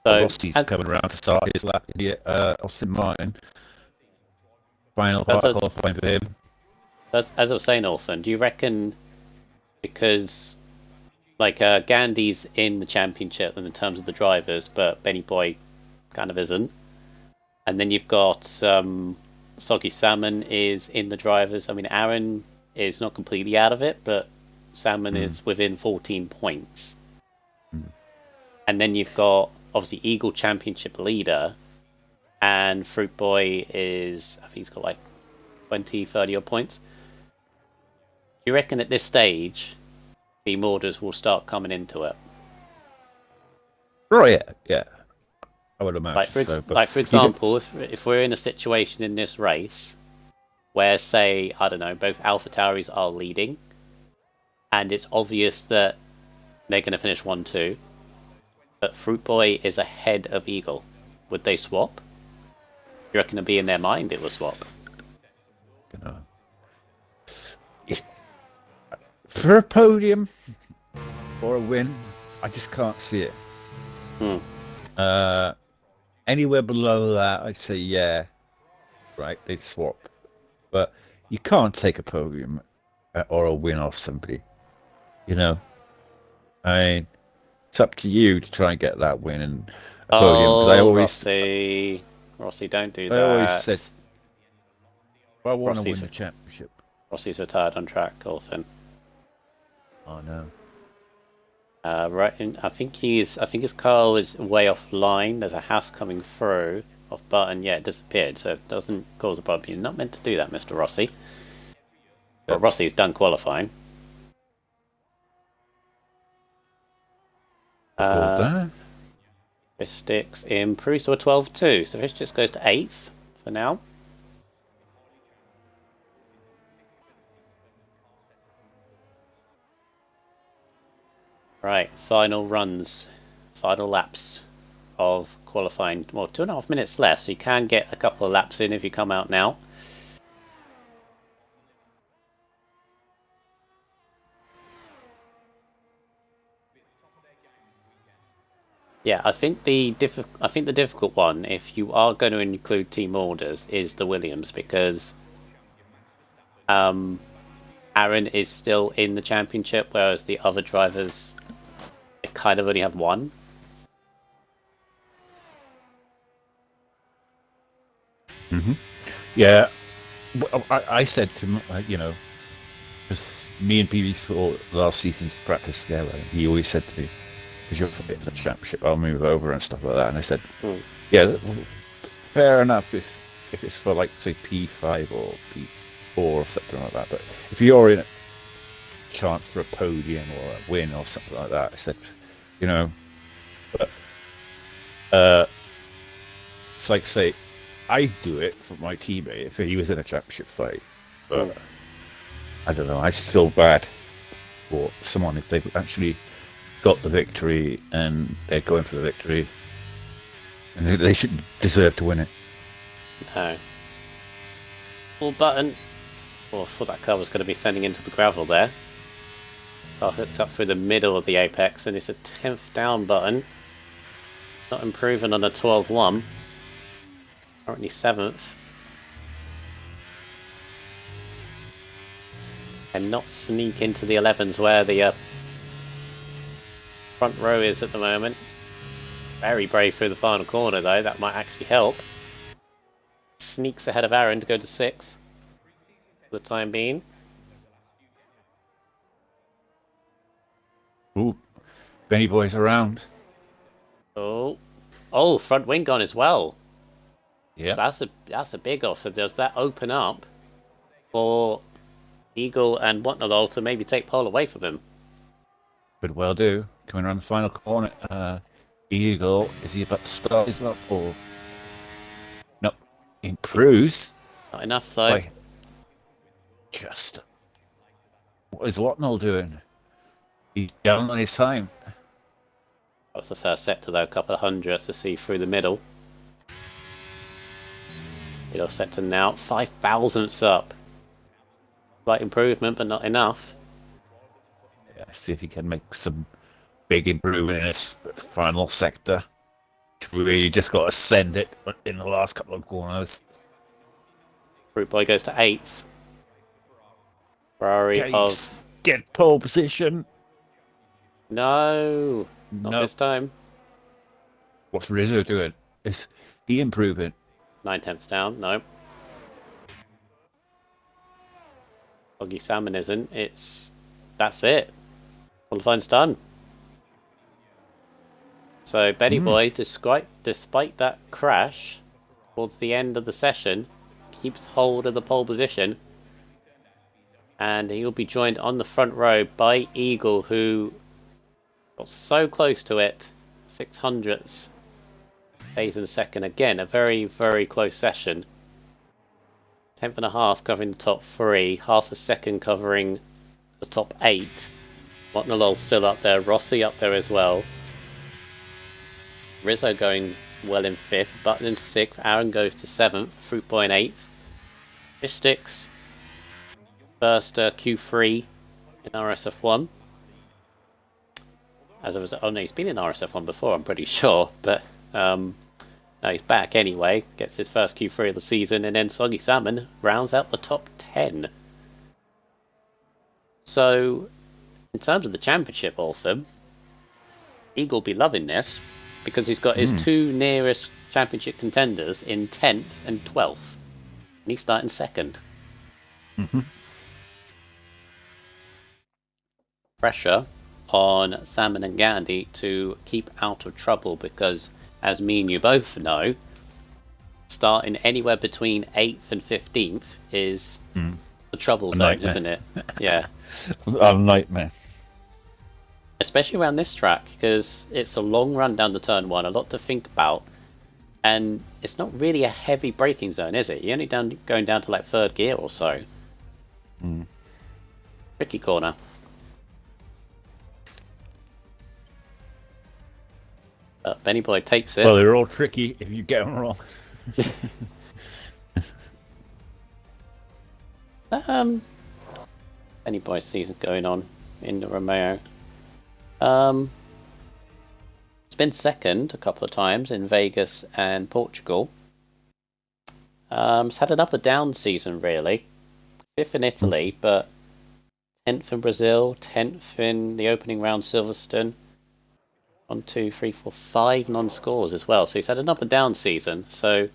S1: So
S2: Rossi's coming around to start his lap in the Austin Martin. Final qualifying for him.
S1: As I was saying, Orphan, do you reckon because like Gandhi's in the championship in terms of the drivers, but Benny Boy kind of isn't, and then you've got Soggy Salmon is in the drivers. I mean, Aaron is not completely out of it, but Salmon is within 14 points. And then you've got obviously Eagle Championship leader, and Fruit Boy is, I think he's got like 20, 30 odd points. Do you reckon at this stage team orders will start coming into it?
S2: Oh yeah. I would imagine
S1: like for example, if we're in a situation in this race where, say, I don't know, both AlphaTauris are leading, and it's obvious that they're going to finish 1-2, but Fruit Boy is ahead of Eagle, would they swap? You reckon it'd be in their mind it will swap?
S2: For a podium or a win, I just can't see it. Anywhere below that, I'd say right, they'd swap. But you can't take a podium or a win off somebody. You know, I mean, it's up to you to try and get that win and a podium. Because I always
S1: Rossi, don't do that.
S2: I always said, I want to win the championship.
S1: Rossi's retired on track, Orphan.
S2: Oh no.
S1: Right, I think his car is way offline. There's a house coming through off button. Yeah, it disappeared, so it doesn't cause a problem. You're not meant to do that, Mr. Rossi. But Rossi's done qualifying. Fish improves to a 12-2, so Fish just goes to 8th for now. Right, final laps of qualifying. Well, 2.5 minutes left, so you can get a couple of laps in if you come out now. Yeah, I think the difficult one, if you are going to include team orders, is the Williams because um, Aaron is still in the championship, whereas the other drivers they kind of only have one.
S2: Hmm. Yeah, I said to him, because me and PB for last season's practice together, he always said to me, because you're fit for the championship, I'll move over and stuff like that. And I said,
S1: Mm.
S2: yeah, fair enough if it's for like say P5 or P4 or something like that. But if you're in a chance for a podium or a win or something like that, I said, you know, but it's like say I'd do it for my teammate if he was in a championship fight, but I don't know. I just feel bad for someone if they've actually got the victory and they're going for the victory, and they should deserve to win it.
S1: No. Well, button. Well, I thought that car was going to be sending into the gravel there. Got hooked up through the middle of the apex, and it's a 10th down button. Not improving on a 12-1. Currently 7th. And not sneak into the 11s where the front row is at the moment. Very brave through the final corner though, that might actually help. Sneaks ahead of Aaron to go to 6th for the time being.
S2: Ooh, Benny Boy's around.
S1: Oh, front wing gone as well.
S2: Yeah,
S1: That's a big off. So does that open up for Eagle and Whatnot to maybe take pole away from him?
S2: could well do. Coming around the final corner, Eagle, is he about to start his up or no? Improves
S1: Not enough though.
S2: by just. What is Watnell doing? He's down on his time.
S1: That was the first sector though, a couple of hundreds to see through the middle. Middle sector now, 5 thousandths up. Slight improvement, but not enough.
S2: Yeah, see if he can make some big improvement in his final sector. Where you just got to send it in the last couple of corners.
S1: Fruit Boy goes to 8th. Ferrari of...
S2: Get pole position.
S1: No, not this time.
S2: What's Rizzo doing? Is he improving?
S1: 9 tenths down, no. Soggy Salmon isn't. That's it. Qualifying's done. So Betty Boy, despite that crash towards the end of the session, keeps hold of the pole position. And he'll be joined on the front row by Eagle, who got so close to it. 600ths. Stays in second. Again, a very, very close session. 10th and a half covering the top 3. Half a second covering the top 8. Motnalol still up there. Rossi up there as well. Rizzo going well in 5th. Button in 6th. Aaron goes to 7th. Fruit Boy in 8th. Fish Sticks first Q3 in RSF1. As a result, oh no, he's been in RSF1 before, I'm pretty sure, but no, he's back anyway. Gets his first Q3 of the season, and then Soggy Salmon rounds out the top 10. So, in terms of the championship, Altham, Eagle will be loving this because he's got his 2 nearest championship contenders in 10th and 12th, and he's starting second. Pressure on Salmon and Gandhi to keep out of trouble because, as me and you both know, starting anywhere between 8th and 15th is the trouble zone, isn't it? Yeah.
S2: A nightmare.
S1: Especially around this track because it's a long run down to turn 1, a lot to think about, and it's not really a heavy braking zone, is it? You're only going down to like 3rd gear or so. Tricky corner. Benny Boy takes it.
S2: Well, they're all tricky if you get them wrong.
S1: Benny Boy's season going on in the Romeo. been second a couple of times in Vegas and Portugal. It's had an up and down season, really. Fifth in Italy, but 10th in Brazil, 10th in the opening round Silverstone. 1, 2, 3, 4, 5 non-scores as well. So he's had an up and down season. So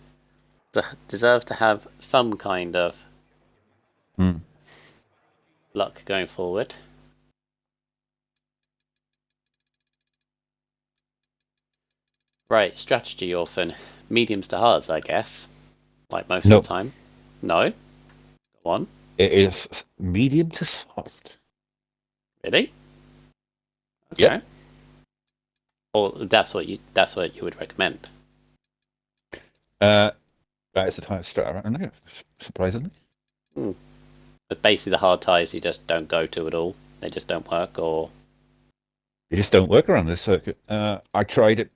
S1: deserves to have some kind of luck going forward. Right, strategy orphan. Mediums to hards, I guess. Like most of the time. No? Go on.
S2: It is medium to soft.
S1: Really? Okay.
S2: Yep.
S1: Or that's what you would recommend.
S2: That is the type start around now, surprisingly.
S1: But basically the hard tyres you just don't go to at all. They just don't work, or
S2: They just don't work around this circuit. I tried it.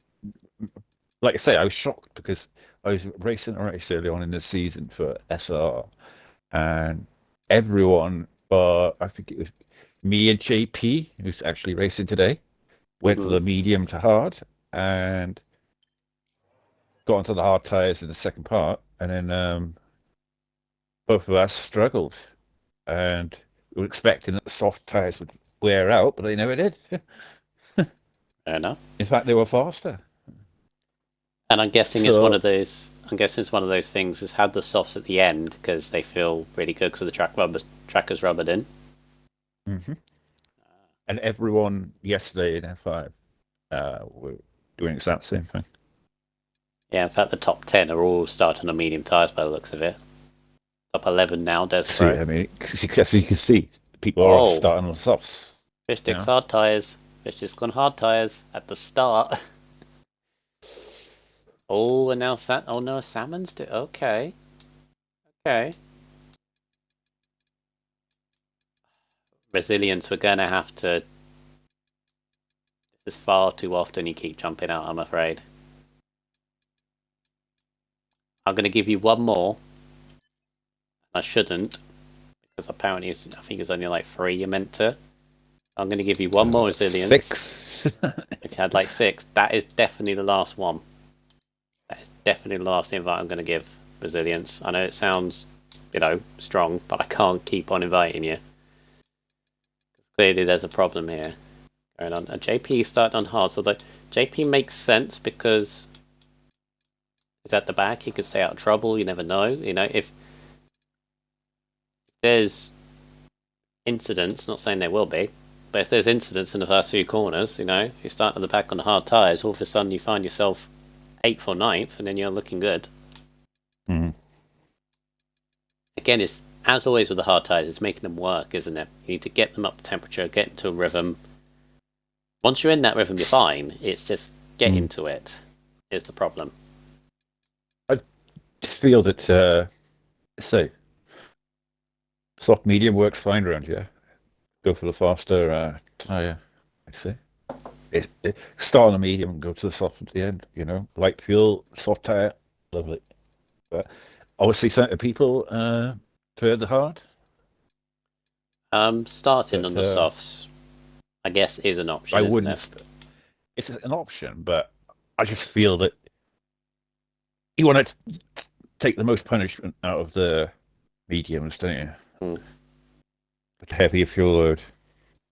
S2: Like I say, I was shocked because I was racing a race early on in the season for SR, and everyone, I think it was me and JP, who's actually racing today, went for the medium to hard and got onto the hard tyres in the second part, and then both of us struggled, and we were expecting that the soft tyres would wear out, but they never did.
S1: Fair enough.
S2: In fact, they were faster.
S1: And I'm guessing it's one of those. I'm guessing it's one of those things. Is had the softs at the end because they feel really good because the trackers rubbered in.
S2: And everyone yesterday in F5 were doing exactly the same thing.
S1: Yeah, in fact, the top 10 are all starting on medium tyres by the looks of it. Top 11 now,
S2: See, I mean, as you can see, people are starting on softs.
S1: Fish Sticks hard tyres. Fish Sticks gone hard tyres at the start. Oh, and now Salmon's do. Okay. Resilience, we're going to have to. This is far too often you keep jumping out, I'm afraid. I'm going to give you one more. I shouldn't, because apparently I think it's only like 3 you're meant to. I'm going to give you one more resilience.
S2: 6.
S1: If you had like 6, that is definitely the last one. That is definitely the last invite I'm going to give resilience. I know it sounds, strong, but I can't keep on inviting you. Clearly there's a problem here going on. JP started on hard, so JP makes sense because he's at the back, he could stay out of trouble, you never know. If there's incidents, not saying there will be, but if there's incidents in the first few corners, you start at the back on the hard tyres, all of a sudden you find yourself 8th or 9th, and then you're looking good. Again, it's as always with the hard tyres, it's making them work, isn't it? You need to get them up to temperature, get into a rhythm. Once you're in that rhythm, you're fine. It's just get into it is the problem.
S2: I just feel that, soft medium works fine around here. Go for the faster tyre, I'd say. Start on the medium and go to the soft at the end, light fuel, soft tyre, lovely. But obviously some people prefer the hard.
S1: Starting on the softs, I guess, is an option. Isn't it?
S2: It's an option, but I just feel that you want to take the most punishment out of the mediums, don't you? With heavier fuel load.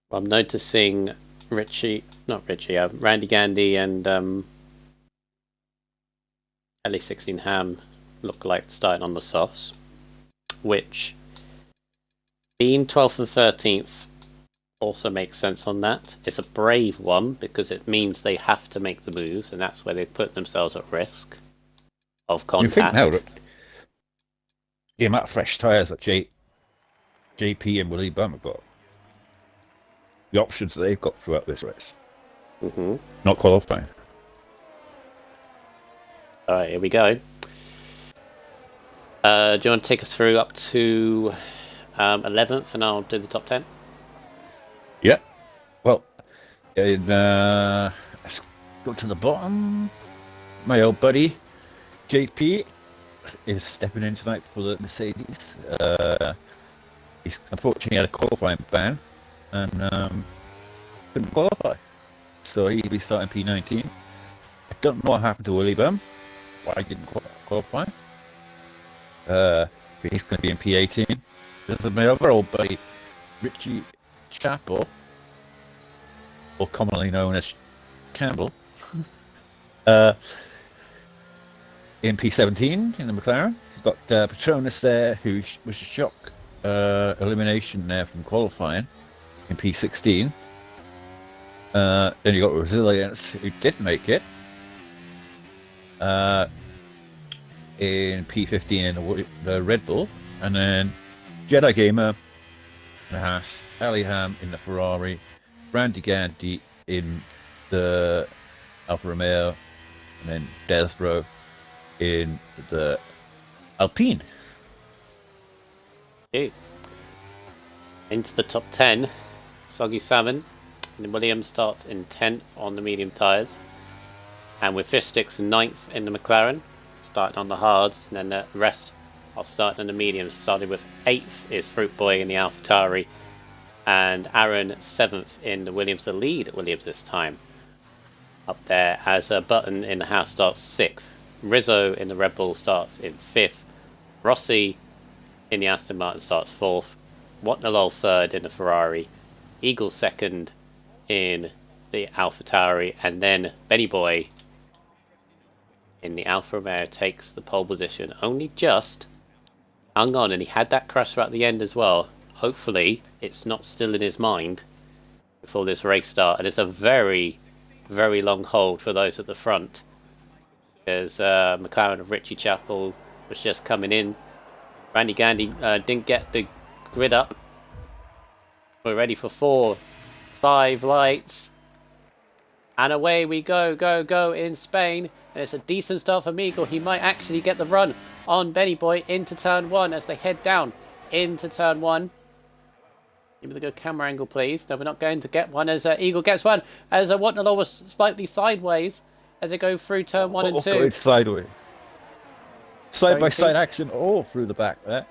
S1: Well, I'm noticing Randy Gandy and LE16 Ham look like starting on the softs, which being 12th and 13th also makes sense on that. It's a brave one because it means they have to make the moves, and that's where they put themselves at risk of contact.
S2: You think now that the amount of fresh tyres that JP and Willie Bum have got, the options that they've got throughout this race, not qualifying.
S1: All right, here we go. Do you want to take us through up to 11th, and I'll do the top 10?
S2: Yeah. Well, let's go to the bottom. My old buddy JP is stepping in tonight for the Mercedes. He's unfortunately had a qualifying ban and couldn't qualify, so he'll be starting P19. I don't know what happened to William. Why he didn't qualify. He's going to be in P18. There's my other old buddy, Richie Chappell, or commonly known as Campbell, in P17 in the McLaren. You've got Petronas there, who was a shock elimination there from qualifying in P16. Then you got Resilience, who did make it in P15 in the Red Bull, and then Jedi Gamer in the Haas, Ali Ham in the Ferrari, Randy Gandy in the Alfa Romeo, and then Desbro in the Alpine.
S1: Okay. Into the top 10, Soggy Salmon. And Williams starts in 10th on the medium tyres. And with Fish Sticks 9th in the McLaren, starting on the hards, and then the rest are starting on the mediums, starting with 8th is Fruit Boy in the AlphaTauri, and Aaron 7th in the Williams, the lead at Williams this time. Up there as a Button in the House starts 6th. Rizzo in the Red Bull starts in 5th. Rossi in the Aston Martin starts 4th. Watnalol 3rd in the Ferrari. Eagle 2nd in the AlphaTauri, and then Benny Boy in the Alfa Romeo takes the pole position. Only just hung on, and he had that crash at the end as well. Hopefully it's not still in his mind before this race start, and it's a very, very long hold for those at the front, because McLaren of Richie Chappell was just coming in. Randy Gandy didn't get the grid up. We're ready for 4, 5 lights, and away we go in Spain. And it's a decent start for Meagle. He might actually get the run on Benny Boy into turn 1 as they head down into turn 1. Give me the good camera angle, please. No, we're not going to get one as Eagle gets one, as Watnalol was slightly sideways as they go through turn 1 and 2.
S2: It's sideways. Side by side action all through the back there.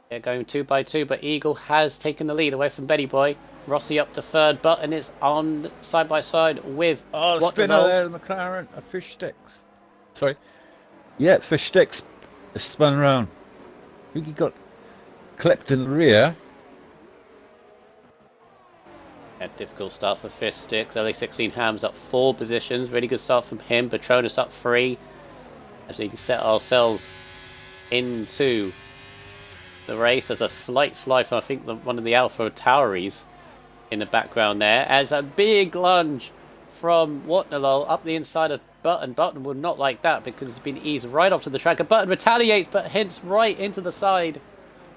S1: They're going 2 by 2, but Eagle has taken the lead away from Benny Boy. Rossi up to 3rd, Button is on side by side with
S2: the spinner there, the McLaren, a Fish Sticks. Sorry. Yeah, Fish Sticks is spun around. I think he got clipped in the rear.
S1: Yeah, difficult start for Fish Sticks. LA16 Hams up 4 positions. Really good start from him. Patronus up 3. As we can set ourselves into the race. There's a slight slide from, I think, one of the AlphaTauris in the background there, as a big lunge from Watnalol up the inside of Button. Button would not like that because he's been eased right off to the track. And Button retaliates, but hits right into the side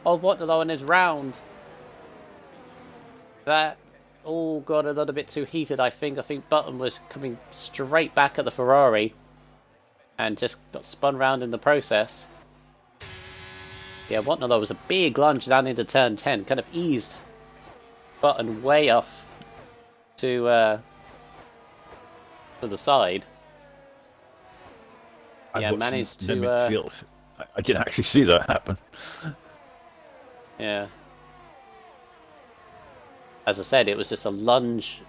S1: of Watnalol and is round. That all got a little bit too heated, I think. I think Button was coming straight back at the Ferrari and just got spun round in the process. Yeah, Watnalol was a big lunge down into turn 10, kind of eased Button way off to the side. Yeah, managed to.
S2: I didn't actually see that happen.
S1: Yeah. As I said, it was just a lunge.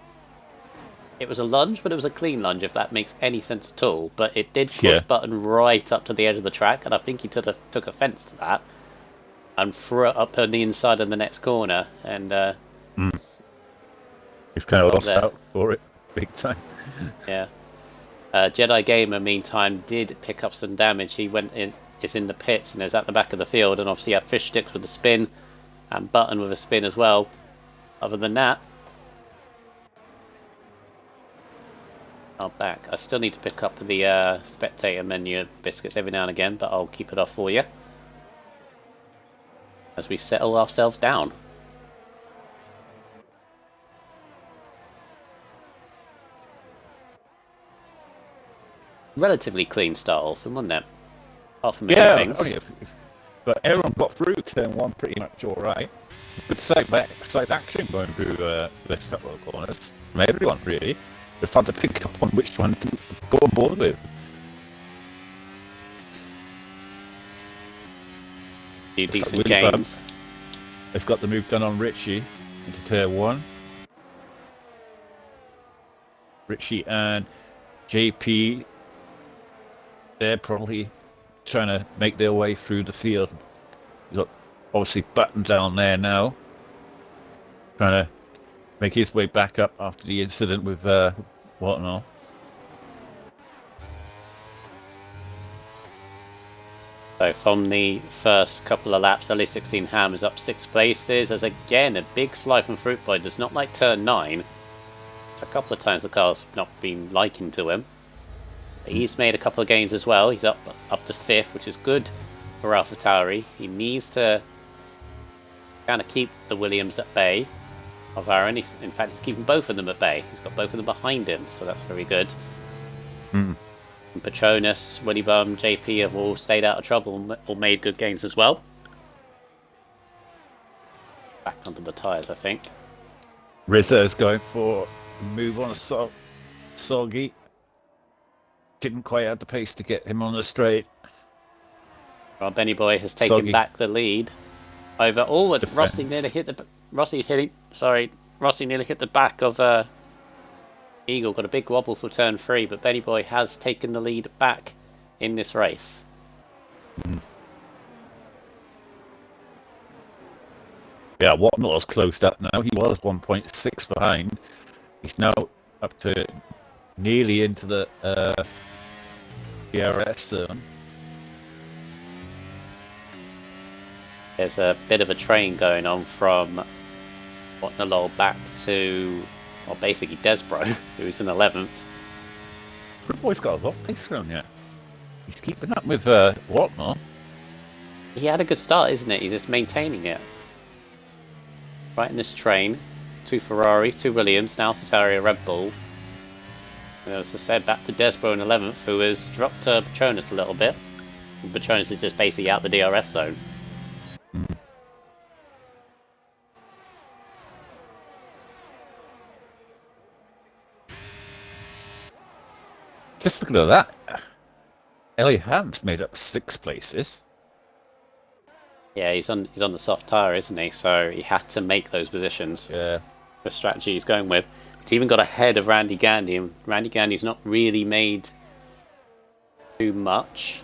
S1: It was a lunge, but it was a clean lunge, if that makes any sense at all. But it did push Button right up to the edge of the track, and I think he took offence to that and threw it up on the inside of the next corner, and
S2: he's kind of lost out for it big time.
S1: Yeah. Jedi Gamer, meantime, did pick up some damage. He is in the pits and is at the back of the field, and obviously had Fish Sticks with the spin and Button with a spin as well. Other than that, I'll back. I still need to pick up the spectator menu biscuits every now and again, but I'll keep it off for you as we settle ourselves down. Relatively clean start off, wasn't it? Apart from a few things.
S2: But everyone got through turn 1 pretty much all right. Good side action going through this couple of corners from everyone, really. Just had to pick up on which one to go on board with.
S1: Few decent games.
S2: It's got the move done on Richie into turn 1. Richie and JP, they're probably trying to make their way through the field. You got obviously Button down there now, trying to make his way back up after the incident with whatnot.
S1: So from the first couple of laps, LA16 Ham is up 6 places, as again a big slide from Fruit Boy does not like turn 9. It's a couple of times the car's not been liking to him. He's made a couple of gains as well. He's up to 5th, which is good for AlphaTauri. He needs to kind of keep the Williams at bay of Aaron. In fact, he's keeping both of them at bay. He's got both of them behind him, so that's very good. Petronas, Willy Bum, JP have all stayed out of trouble or made good gains as well. Back onto the tyres, I think.
S2: Rizzo's going for a move on a soggy. Didn't quite have the pace to get him on the straight.
S1: Well, Benny Boy has taken back the lead over. Oh, Rossi nearly hit the Rossi nearly hit the back of Eagle. Got a big wobble for turn 3, but Benny Boy has taken the lead back in this race.
S2: Yeah, Whatnot's closed up now. He was 1.6 behind. He's now up to nearly into the RS zone.
S1: There's a bit of a train going on from Whatnot back to, well, basically Desbro, who's in 11th.
S2: Fruit Boy's got a lot of pace for him, yeah. He's keeping up with Whatnot.
S1: He had a good start, isn't it? He's just maintaining it. Right in this train. 2 Ferraris, 2 Williams, an AlphaTauri, a Red Bull. And as I said, back to Desbro in 11th, who has dropped Petronas a little bit. And Petronas is just basically out the DRS zone.
S2: Just looking at that. Ellie Ham's made up 6 places.
S1: Yeah, he's on the soft tyre, isn't he? So he had to make those positions.
S2: Yeah.
S1: The strategy he's going with. He's even got ahead of Randy Gandy, and Randy Gandy's not really made too much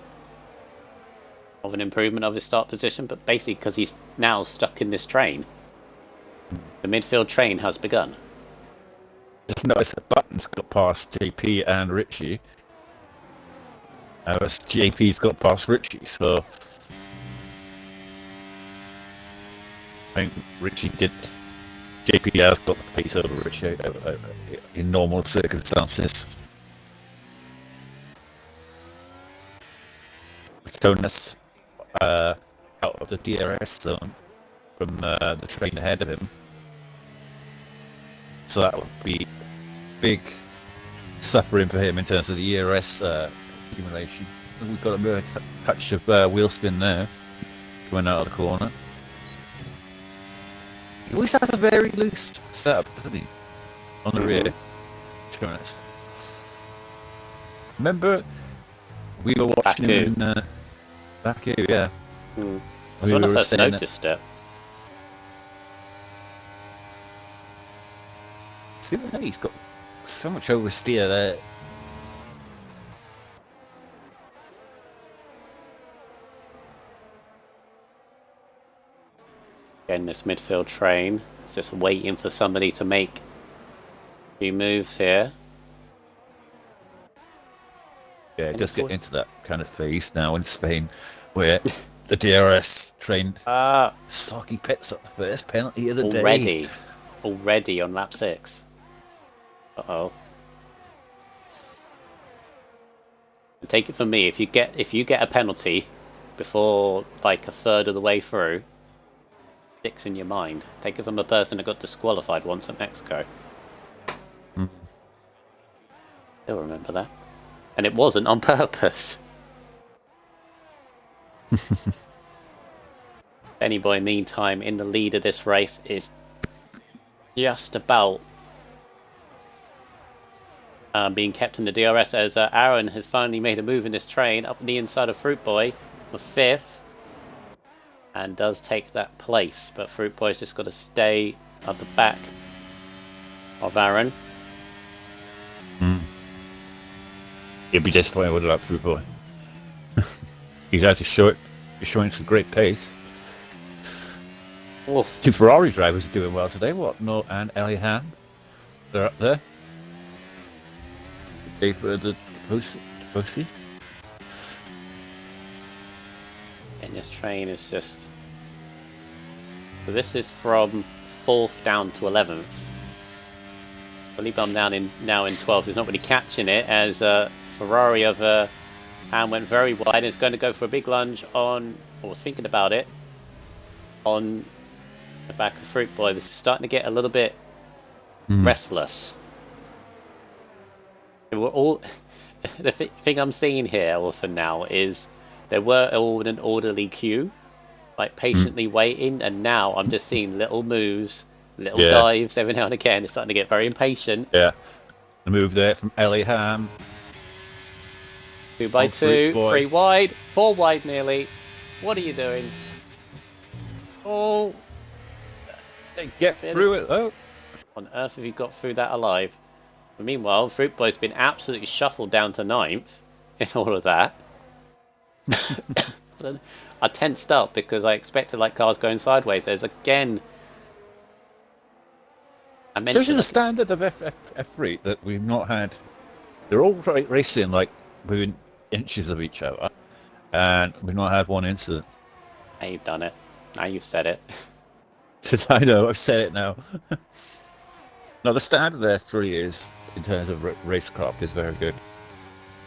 S1: of an improvement of his start position, but basically because he's now stuck in this train. The midfield train has begun.
S2: Just notice that Button's got past JP and Richie. JP's got past Richie, so I think Richie did. JP has got the pace over Richie in normal circumstances. Jonas out of the DRS zone from the train ahead of him. So that would be big suffering for him in terms of the ERS accumulation. We've got a touch of wheel spin there, coming out of the corner. He always has a very loose setup, doesn't he? On the rear, to be honest. Remember, we were watching him in Baku, yeah.
S1: That's when I first noticed it.
S2: See, he's got so much oversteer there.
S1: Again, this midfield train is just waiting for somebody to make a few moves here.
S2: Yeah, it does get into that kind of phase now in Spain where the DRS train soggy pits up the first penalty of the day.
S1: Already on lap 6. Uh-oh. And take it from me, if you get a penalty before like a third of the way through, sticks in your mind. Take it from a person that got disqualified once at Mexico. Still remember that. And it wasn't on purpose. Benny Boy, meantime, in the lead of this race, is just about being kept in the DRS as Aaron has finally made a move in this train up the inside of Fruit Boy for 5th and does take that place, but Fruit Boy's just got to stay at the back of Aaron.
S2: You'd be disappointed with that Fruit Boy. He's actually showing some great pace.
S1: Oof.
S2: Two Ferrari drivers are doing well today. Whatnot and Ellie Ham, they're up there. Day for the Fossey.
S1: And this train is just... So this is from 4th down to 11th. I believe I'm now in 12th. He's not really catching it as Ferrari of Ham went very wide and is going to go for a big lunge on... I was thinking about it. On the back of Fruit Boy. This is starting to get a little bit restless. We're all... The thing I'm seeing here, or for now, is they were all in an orderly queue, like patiently waiting, and now I'm just seeing little moves, little dives every now and again. It's starting to get very impatient.
S2: Yeah, the move there from Ellie Ham.
S1: 2 by 2, 3 wide, 4 wide nearly. What are you doing? Oh,
S2: they get through it though.
S1: On earth have you got through that alive? But meanwhile, Fruit Boy's been absolutely shuffled down to 9th in all of that. I tensed up because I expected like cars going sideways. There's again. I mentioned
S2: Shows you the standard of F3 that we've not had. They're all racing like within inches of each other, and we've not had one incident.
S1: Now you've done it. Now you've said it.
S2: I know, I've said it now. No, the standard of F3 is, in terms of racecraft, is very good.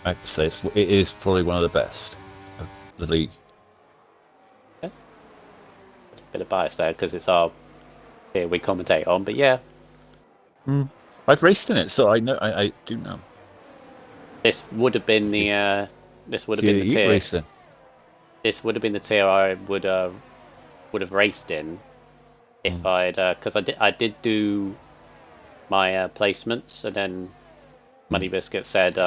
S2: I have to say, it is probably one of the best of the league.
S1: Yeah. Bit of bias there because it's our tier we commentate on, but yeah.
S2: I've raced in it, so I know. I do know.
S1: This would have been the. This would have been the tier.
S2: Racing.
S1: This would have been the tier I would have raced in if I'd because I did do my placements, and then Money Biscuit said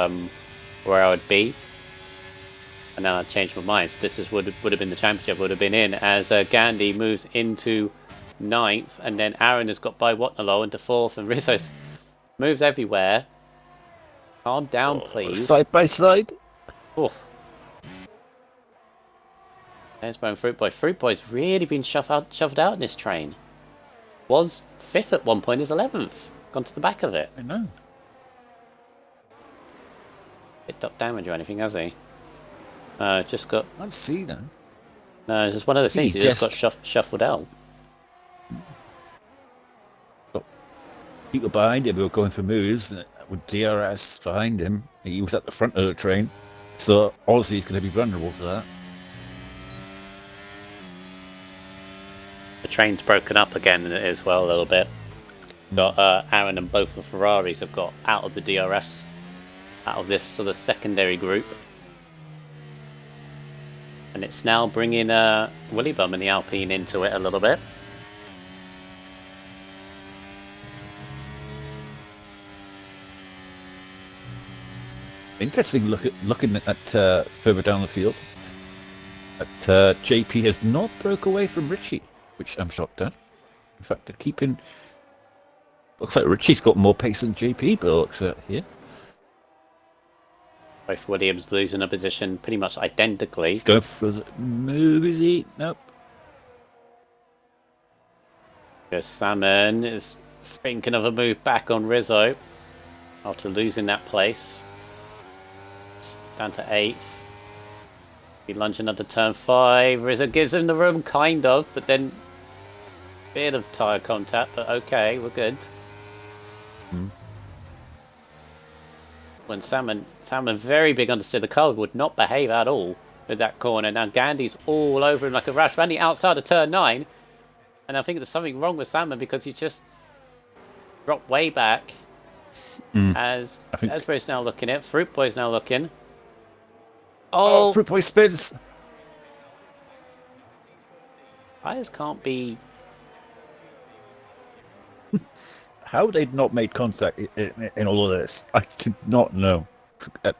S1: where I would be, and then I changed my mind. So this would have been the championship would have been in as Gandhi moves into 9th, and then Aaron has got by Watnalo into 4th, and Rizzo moves everywhere. Calm down, please.
S2: Side by side.
S1: Oh. There's my own Fruit Boy. Fruit Boy's really been shoved out in this train. Was 5th at one point, is 11th. Gone to the back of it.
S2: I know.
S1: Picked up damage or anything, has he? Just got...
S2: I can't see that.
S1: No, it's just one of those things. He just got shuffled out.
S2: Got people behind him who were going for moves with DRS behind him. He was at the front of the train. So obviously he's going to be vulnerable to that.
S1: The train's broken up again as well a little bit. Got Aaron and both the Ferraris have got out of the DRS, out of this sort of secondary group. And it's now bringing Willy Bum and the Alpine into it a little bit.
S2: Interesting looking at further down the field. That JP has not broke away from Richie, which I'm shocked at. In fact, they're keeping... Looks like Richie's got more pace than JP, but it looks at here.
S1: Both Williams losing a position pretty much identically.
S2: Go for the move, is he? Nope.
S1: Because Salmon is thinking of a move back on Rizzo after losing that place. It's down to 8th. He lunging under turn 5. Rizzo gives him the room, kind of, but then bit of tyre contact, but okay, we're good. When Salmon very big understood the car would not behave at all with that corner. Now Gandhi's all over him like a rash. Randy outside of turn 9. And I think there's something wrong with Salmon because he just dropped way back. As Esbro's now looking at. Fruit Boy's now looking. Oh,
S2: Fruit Boy spins.
S1: Tyres can't be...
S2: How they'd not made contact in all of this, I do not know.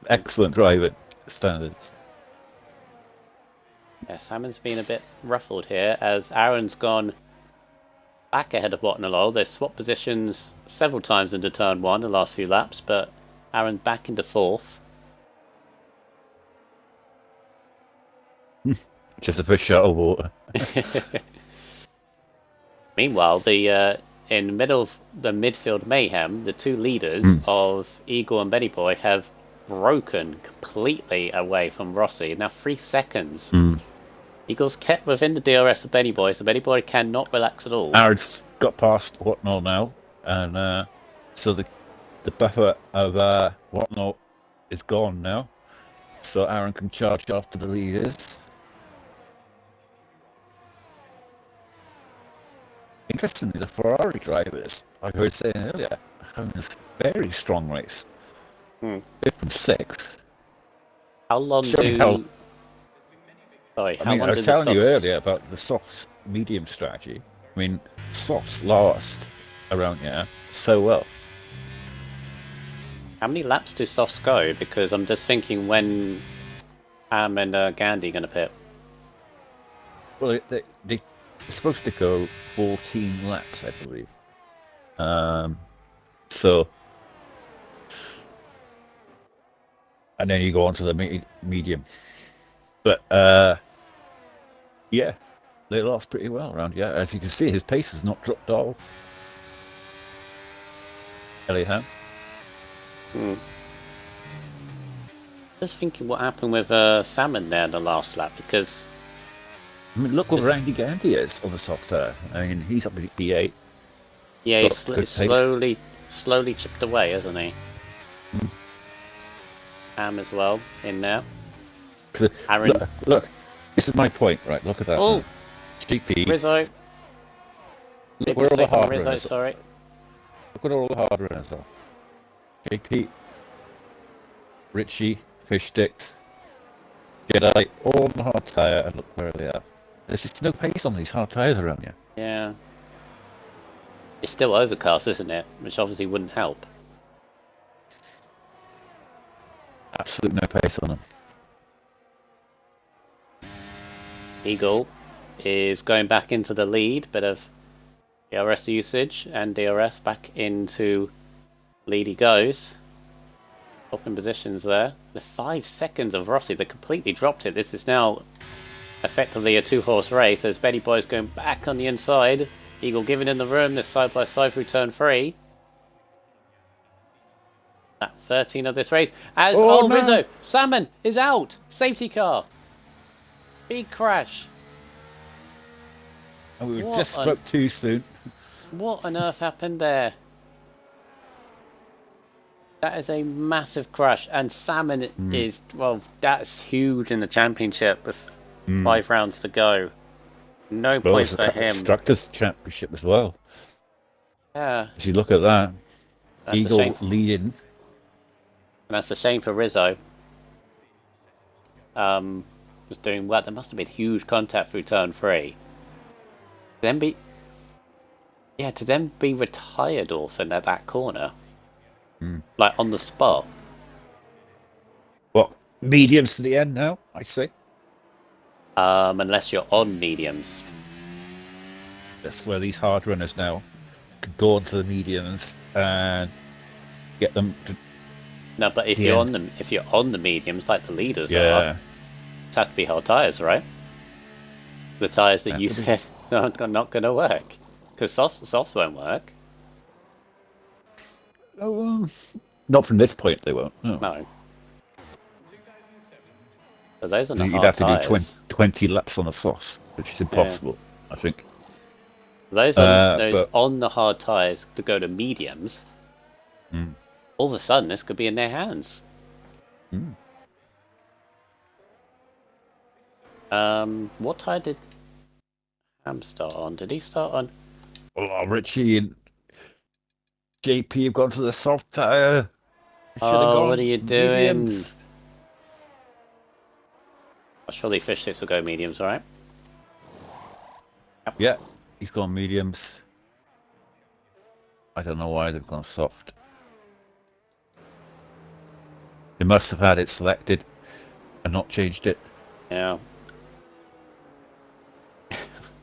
S2: Excellent driving standards.
S1: Yeah, Salmon's been a bit ruffled here as Aaron's gone back ahead of Watnalo. They swapped positions several times into turn 1 the last few laps, but Aaron back into 4th.
S2: Just a fish out of water.
S1: Meanwhile, in the middle of the midfield mayhem, the two leaders
S2: Mm.
S1: of Eagle and Benny Boy have broken completely away from Rossi. Now 3 seconds.
S2: Mm.
S1: Eagles kept within the DRS of Benny Boy, so Benny Boy cannot relax at all.
S2: Aaron's got past Whatnot now, and so the buffer of Whatnot is gone now. So Aaron can charge after the leaders. Interestingly, the Ferrari drivers, like I was saying earlier, are having this very strong race. 5th and 6th.
S1: How long
S2: Showing
S1: do...
S2: how,
S1: Sorry,
S2: I
S1: how
S2: mean,
S1: long
S2: I
S1: do
S2: was
S1: the
S2: telling you
S1: softs...
S2: earlier about the softs medium strategy. I mean, softs last around here so well.
S1: How many laps do softs go? Because I'm just thinking when Ham and Gandhi going to pit.
S2: Well, they're supposed to go 14 laps, I believe. So, and then you go on to the medium. But yeah, they lost pretty well around here. As you can see, his pace has not dropped off. Ham.
S1: Just thinking what happened with Salmon there in the last lap, because...
S2: I mean, look what Randy Gandhi is on the soft tire. I mean, he's up at P8.
S1: Yeah, he's slowly chipped away, hasn't he? Ham as well, in there. Aaron.
S2: Look, this is my point, right? Look at that.
S1: Oh!
S2: GP.
S1: Rizzo.
S2: Look where all the hard
S1: Rizzo,
S2: runners
S1: sorry.
S2: Look at all the hard runners are. JP, Richie, Fish Sticks, Jedi, all on the hard tyre, and look where they are. There's just no pace on these hard tyres around here.
S1: Yeah. It's still overcast, isn't it? Which obviously wouldn't help.
S2: Absolute no pace on them.
S1: Eagle is going back into the lead, bit of DRS usage, and DRS back into lead he goes. Swapping positions there. The 5 seconds of Rossi, they completely dropped it. This is now effectively a 2-horse race as Benny Boy's going back on the inside. Eagle giving in the room, this side by side through turn 3. At 13 of this race. As
S2: no.
S1: Rizzo, Salmon is out. Safety car. Big crash.
S2: And we just spoke too soon.
S1: What on earth happened there? That is a massive crash, and Salmon is, well, that's huge in the championship with 5 rounds to go. No points for him.
S2: Constructors Championship as well.
S1: Yeah.
S2: If you look at that,
S1: That's
S2: Eagle leading.
S1: And that's a shame for Rizzo. Was doing well. There must have been huge contact through turn 3. To then be retired orphan at that corner. Like on the spot.
S2: What, mediums to the end now, I'd say?
S1: Unless you're on mediums.
S2: That's where these hard runners now can go onto the mediums and get them to...
S1: No, but if you're on the mediums like the leaders are, it has to be hard tyres, right? The tyres that you said are not going to work. Because softs won't work.
S2: Oh, not from this point they won't.
S1: No. So those are not
S2: You'd
S1: hard
S2: have to
S1: tyres.
S2: do 20 laps on a sauce, which is impossible, I think.
S1: Those on the hard tyres to go to mediums, all of a sudden this could be in their hands. What tyre did Ham start on? Did he start on?
S2: Oh, Richie and JP have gone to the soft tyre.
S1: Oh, what are you doing?
S2: Mediums.
S1: Surely Fish Sticks will go mediums, alright?
S2: Yep. Yeah, he's gone mediums. I don't know why they've gone soft. They must have had it selected and not changed it.
S1: Yeah.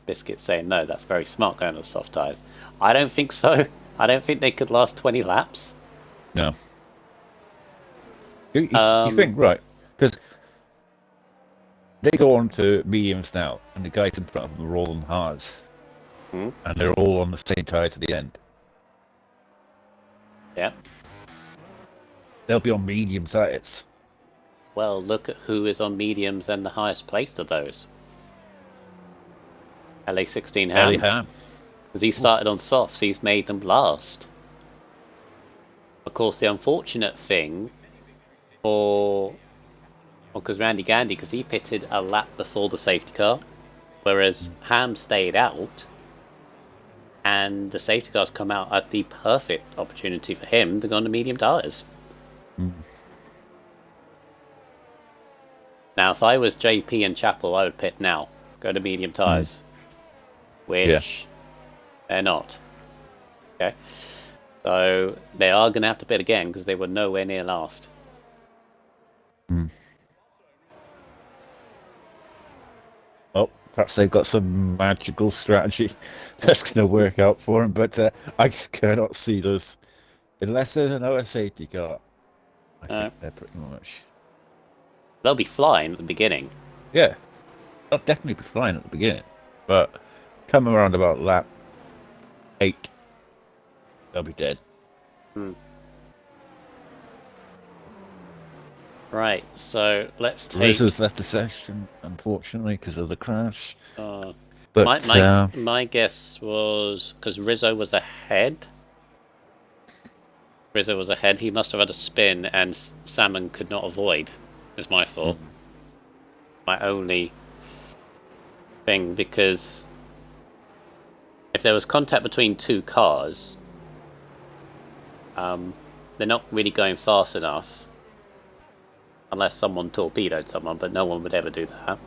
S1: Biscuit saying no, that's very smart going on soft tyres. I don't think so. I don't think they could last 20 laps.
S2: No. You think, right? Because they go on to mediums now, and the guys in front of them are all on hards,
S1: Hmm?
S2: and they're all on the same tire to the end.
S1: Yeah.
S2: They'll be on medium tires.
S1: Well, look at who is on mediums and the highest placed of those. LA16
S2: Ellie
S1: Ham.
S2: Ham.
S1: Because he started on softs, he's made them last. Of course, the unfortunate thing for... Well, because Randy Gandy, because he pitted a lap before the safety car, whereas Ham stayed out, and the safety cars come out at the perfect opportunity for him to go on the medium tyres.
S2: Mm.
S1: Now, if I was JP and Chappell, I would pit now. Go to medium tyres. Which they're not. Okay. So they are going to have to pit again because they were nowhere near last.
S2: Mm. Well, perhaps they've got some magical strategy that's going to work out for them, but I just cannot see those. Unless there's another safety car, I think they're pretty much...
S1: They'll be flying at the beginning.
S2: Yeah, they'll definitely be flying at the beginning, but come around about lap 8, they'll be dead.
S1: Right, so let's take...
S2: Rizzo's left the session, unfortunately, because of the crash.
S1: But my guess was... Because Rizzo was ahead. He must have had a spin, and Salmon could not avoid, is my thought. My only thing, because if there was contact between two cars, they're not really going fast enough, unless someone torpedoed someone, but no one would ever do that.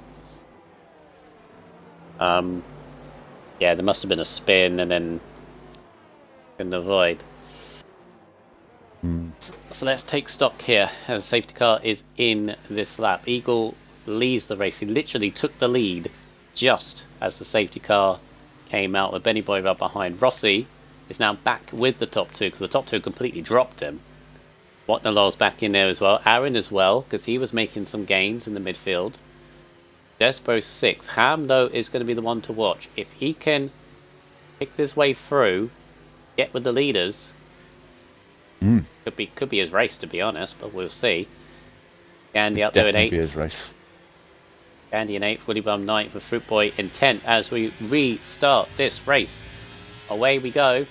S1: Yeah, there must have been a spin, and then couldn't avoid. So let's take stock here, as a safety car is in this lap. Eagle leads the race. He literally took the lead just as the safety car came out with Benny Boy right behind. Rossi is now back with the top two because the top two completely dropped him. Watnalar's back in there as well. Aaron as well, because he was making some gains in the midfield. Despo's 6th. Ham, though, is going to be the one to watch. If he can pick this way through, get with the leaders... Could be his race, to be honest, but we'll see. Gandhi up there in 8th.
S2: Be his race.
S1: Gandhi in 8th, Willy Bum 9th, with Fruit Boy in 10th as we restart this race. Away we go.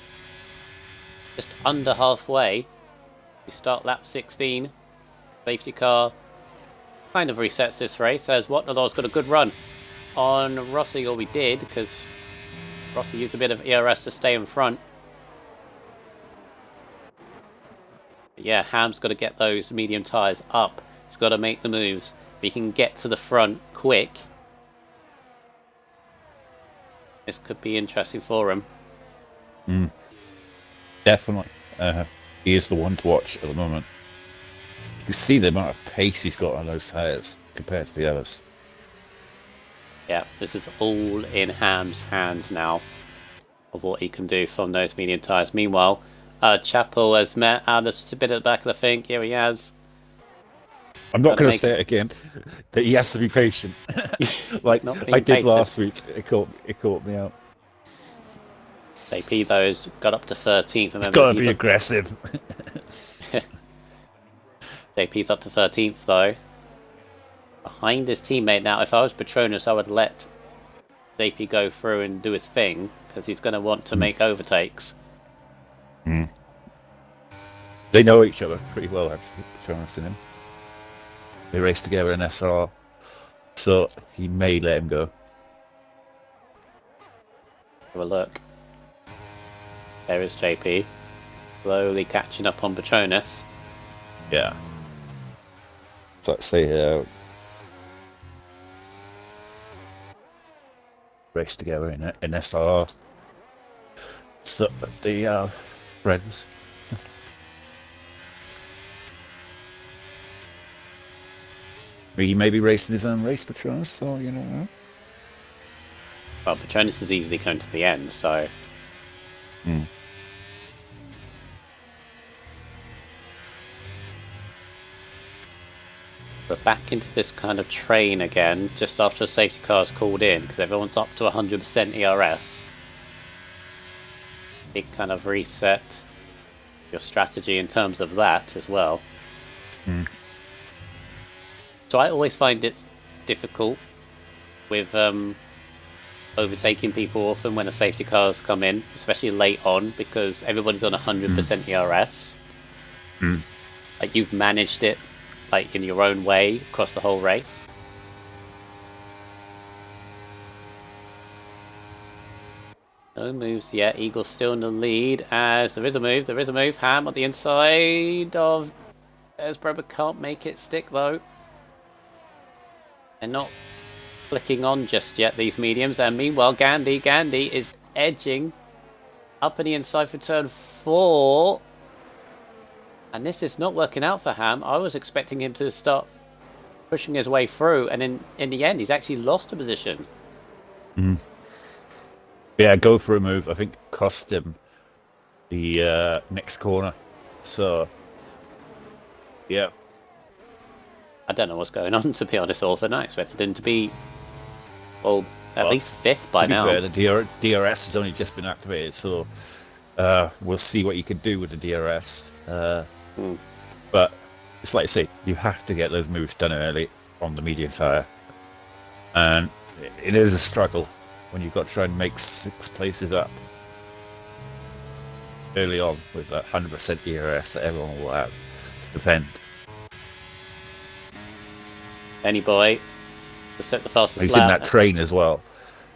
S1: Just under halfway. We start lap 16. Safety car kind of resets this race as Watnalar's got a good run on Rossi, or we did, because Rossi used a bit of ERS to stay in front. Yeah, Ham's got to get those medium tyres up. He's got to make the moves. If he can get to the front quick, this could be interesting for him.
S2: Definitely. He is the one to watch at the moment. You can see the amount of pace he's got on those tyres compared to the others.
S1: Yeah, this is all in Ham's hands now of what he can do from those medium tyres. Meanwhile, Chappell has met out a bit at the back of the thing. Here he has.
S2: I'm not going to say it again, but he has to be patient. Like I did last week. It caught me out.
S1: AP those got up to 13th.
S2: He's got to be aggressive.
S1: JP's up to 13th though. Behind his teammate now. If I was Petronas, I would let JP go through and do his thing, because he's going to want to make overtakes.
S2: They know each other pretty well, actually, Petronas and him. They race together in SR, so he may let him go.
S1: Have a look. There is JP, slowly catching up on Petronas.
S2: Yeah. So let's say race together in SR. So they are friends. He may be racing his own race, Petronas, so you know.
S1: Well, Petronas is easily going to the end, so... We're back into this kind of train again, just after a safety car is called in, because everyone's up to 100% ERS. Big kind of reset your strategy in terms of that as well. So I always find it difficult with overtaking people often when a safety car's come in, especially late on, because everybody's on 100% ERS. Like, you've managed it like in your own way across the whole race. No moves yet. Eagle's still in the lead as there is a move. Ham on the inside of Esbrubber, can't make it stick though. They're not flicking on just yet, these mediums. And meanwhile, Gandhi is edging up in the inside for turn 4. And this is not working out for Ham. I was expecting him to start pushing his way through, and in the end, he's actually lost a position.
S2: Yeah, go for a move. I think cost him the next corner. So, yeah.
S1: I don't know what's going on, to be honest, Orphan. I expected him to be, well, at least 5th by now.
S2: Fair, the DRS has only just been activated, so we'll see what you can do with the DRS. But it's like I say, you have to get those moves done early on the medium tyre. And it is a struggle when you've got to try and make 6 places up early on with that 100% DRS that everyone will have to defend.
S1: Benny Boy to set the fastest
S2: He's
S1: lap.
S2: in that train as well,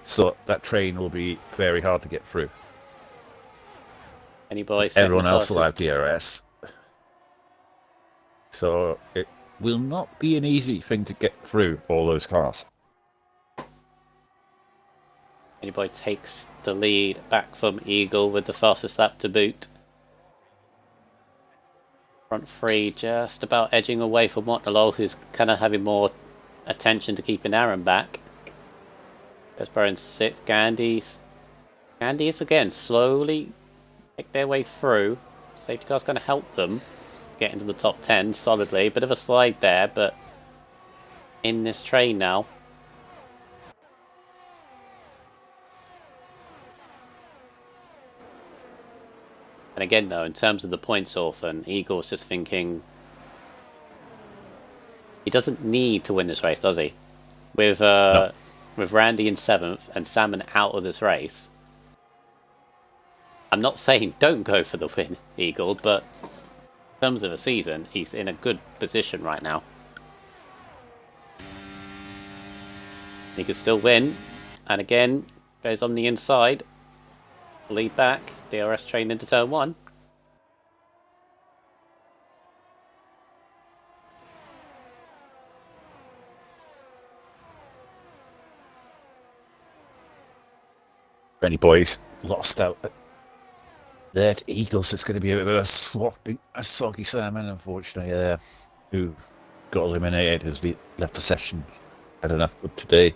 S2: so that train will be very hard to get through.
S1: Benny Boy,
S2: everyone else will have DRS, so it will not be an easy thing to get through all those cars.
S1: Benny Boy takes the lead back from Eagle with the fastest lap to boot. Front 3 just about edging away from Montelol, who's kind of having more attention to keeping Aaron back. Esper in 6th. Gandhi is again slowly make their way through. Safety car's going to help them get into the top 10 solidly. Bit of a slide there, but in this train now. And again, though, in terms of the points Orphan, Eagle's just thinking he doesn't need to win this race, does he? With
S2: No.
S1: with Randy in 7th and Salmon out of this race. I'm not saying don't go for the win, Eagle, but in terms of a season, he's in a good position right now. He could still win, and again, goes on the inside. Lead back, DRS train into turn 1.
S2: Benny Boy's lost out there to Eagles. It's going to be a bit of a soggy salmon, unfortunately, there, who got eliminated as we left the session. Had enough for today.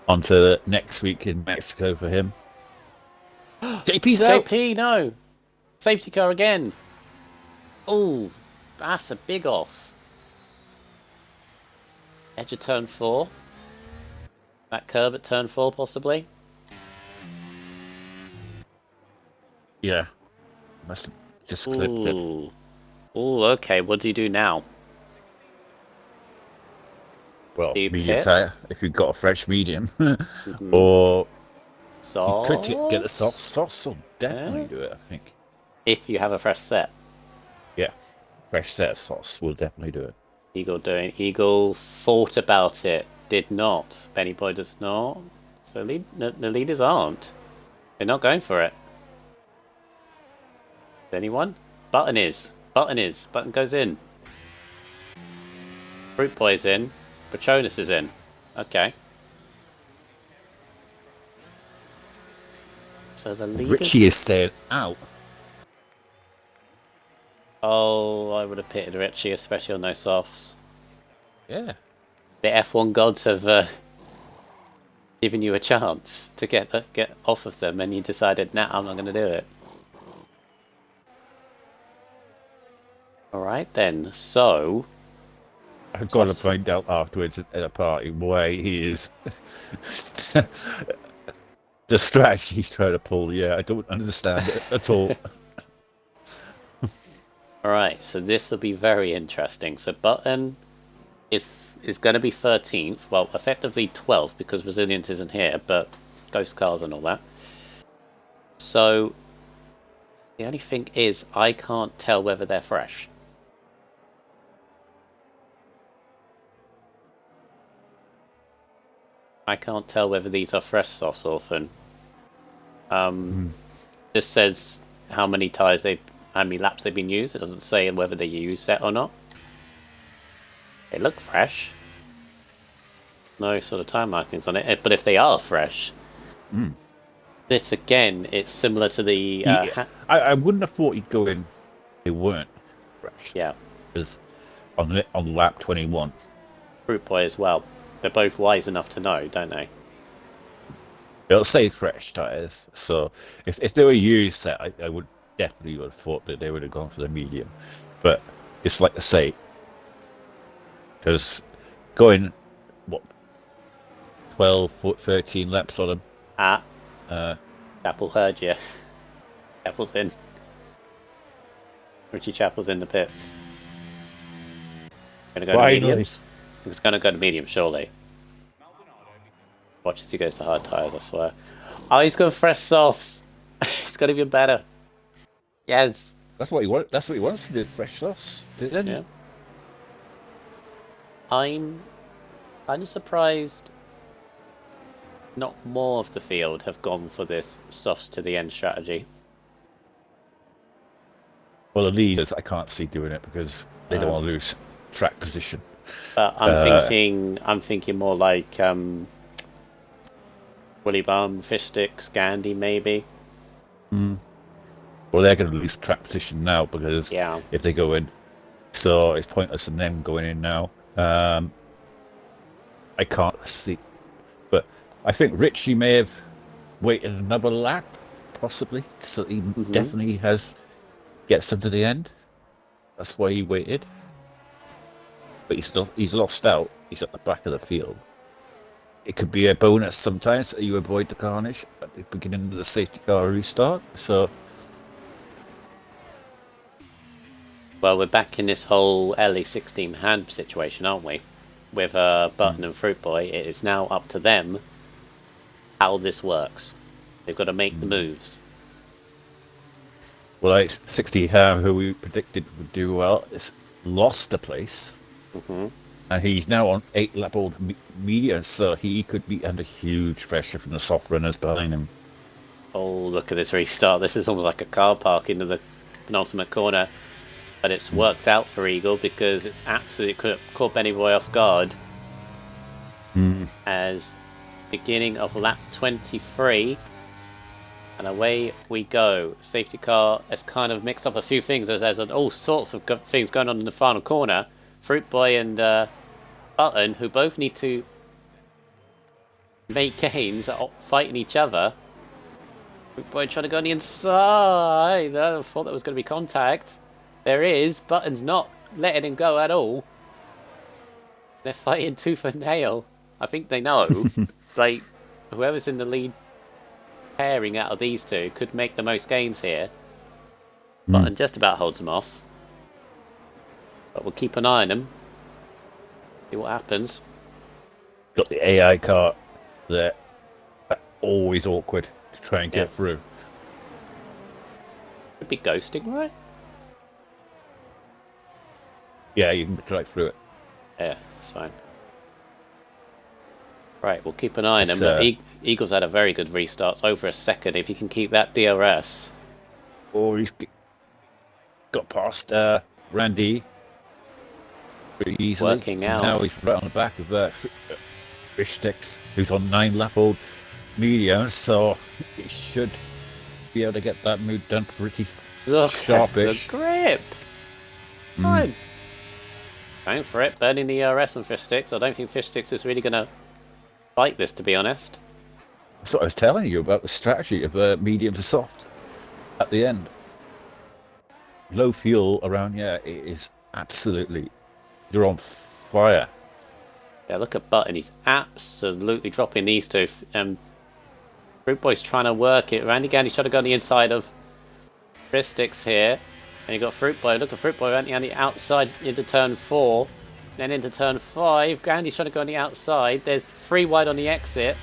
S2: On to next week in Mexico for him. JP's out.
S1: JP, no! Safety car again. Oh, that's a big off. Edge of turn 4. That curb at turn 4, possibly.
S2: Yeah. Must have just clipped it.
S1: Oh, okay. What do you do now?
S2: Well,
S1: Deep
S2: medium
S1: hit.
S2: tyre, if you've got a fresh medium. Or
S1: Sauce?
S2: you could get the soft sauce, will definitely do it, I think.
S1: If you have a fresh set.
S2: Yeah, fresh set of sauce will definitely do it.
S1: Eagle thought about it, did not. Benny Boy does not. So the leaders aren't. They're not going for it. Anyone? Button is. Button goes in. Fruit Boy's in. Patronus is in. Okay. So the leaders...
S2: Richie is staying out.
S1: Oh, I would have pitted Richie, especially on those softs.
S2: Yeah.
S1: The F1 gods have given you a chance to get off of them, and you decided, nah, I'm not going to do it. Alright then, so...
S2: I've got to find out afterwards at a party why he is the strategy he's trying to pull. Yeah, I don't understand it at all.
S1: Alright, so this will be very interesting. So Button is going to be 13th, well, effectively 12th because Resilience isn't here, but Ghost Cars and all that. So the only thing is, I can't tell whether they're fresh. I can't tell whether these are fresh sauce orphan. This says how many laps they've been used. It doesn't say whether they use set or not. They look fresh. No sort of time markings on it. But if they are fresh, this again, it's similar to the.
S2: I wouldn't have thought he'd go in. They weren't fresh.
S1: Yeah.
S2: Because on lap 21.
S1: Fruit Boy as well. They're both wise enough to know, don't they?
S2: It'll say fresh tires. So if they were used set, I would definitely have thought that they would have gone for the medium. But it's like I say, because going, 12, 13 laps on them.
S1: Chapel heard you. Chapel's in. Richie Chapel's in the pits. Gonna go to mediums? It's gonna go to medium, surely. Watch as he goes to hard tyres, I swear. Oh, he's got fresh softs. He's got even better. Yes.
S2: That's what he wants to do, fresh softs. Didn't he?
S1: Yeah. I'm kind of surprised not more of the field have gone for this softs to the end strategy.
S2: Well, the leaders, I can't see doing it because they don't want to lose track position.
S1: But I'm thinking more like Willy Bum, Fish Stick, Scandi, maybe.
S2: Well, they're going to lose track position now because if they go in, so it's pointless in them going in now. I can't see, but I think Richie may have waited another lap, possibly, so he definitely gets them to the end. That's why he waited. But he's lost out. He's at the back of the field. It could be a bonus sometimes that you avoid the carnage at the beginning of the safety car restart. So,
S1: well, we're back in this whole LE16 hand situation, aren't we? With Button and Fruit Boy, it is now up to them how this works. They've got to make the moves.
S2: Well, 60 Ham, who we predicted would do well, has lost the place. And he's now on 8-lap-old media, so he could be under huge pressure from the soft runners behind him.
S1: Oh, look at this restart. This is almost like a car park into the penultimate corner. But it's worked out for Eagle because it's absolutely caught Benny Boy off guard. As beginning of lap 23. And away we go. Safety car has kind of mixed up a few things as there's all sorts of things going on in the final corner. Fruit Boy and Button, who both need to make gains, are fighting each other. Fruit Boy trying to go on the inside. I thought there was going to be contact. There is. Button's not letting him go at all. They're fighting tooth and nail. I think they know. Like, whoever's in the lead pairing out of these two could make the most gains here. Button just about holds them off. But we'll keep an eye on them. See what happens.
S2: Got the AI car there. Always awkward to try and get through.
S1: Could be ghosting, right?
S2: Yeah, you can drive through it.
S1: Yeah, it's fine. Right, we'll keep an eye on him. Eagles had a very good restart. It's over a second. If he can keep that DRS.
S2: Oh, he's got past Randy pretty easily.
S1: Working out.
S2: Now he's right on the back of Fish Sticks, who's on 9-lap-old medium, so he should be able to get that move done pretty sharpish.
S1: Look at the grip. Fine. Going for it, burning the ERS on Fish Sticks. I don't think Fish Sticks is really going to fight this, to be honest.
S2: That's what I was telling you about the strategy of medium to soft at the end. Low fuel around, it is absolutely. You're on fire.
S1: Yeah, look at Button. He's absolutely dropping these two. Fruit Boy's trying to work it. Randy Gandy's trying to go on the inside of Fristix here. And you got Fruit Boy. Look at Fruit Boy on the outside into turn 4. Then into turn 5. Gandy's trying to go on the outside. There's 3 wide on the exit.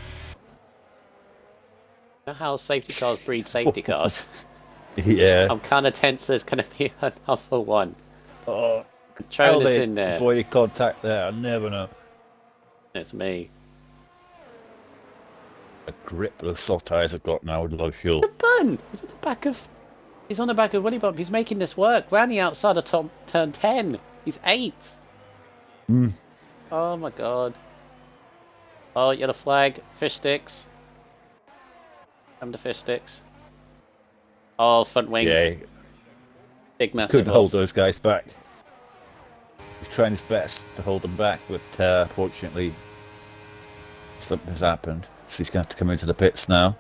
S1: You know how safety cars breed safety cars?
S2: Yeah.
S1: I'm kind of tense there's going to be another one.
S2: Oh,
S1: Troller's in there.
S2: avoided contact there. I never know.
S1: It's me.
S2: A grip those soft tires have got now with low fuel.
S1: The Button! He's on the back of... He's on the back of Willy Bump. He's making this work. Randy outside of turn 10. He's 8th. Oh my god. Oh, yellow flag. Fish sticks. Come to fish sticks. Oh, front wing.
S2: Yeah.
S1: Big massive
S2: Couldn't hold those guys back. He's trying his best to hold them back, but fortunately something has happened. So he's going to have to come into the pits now.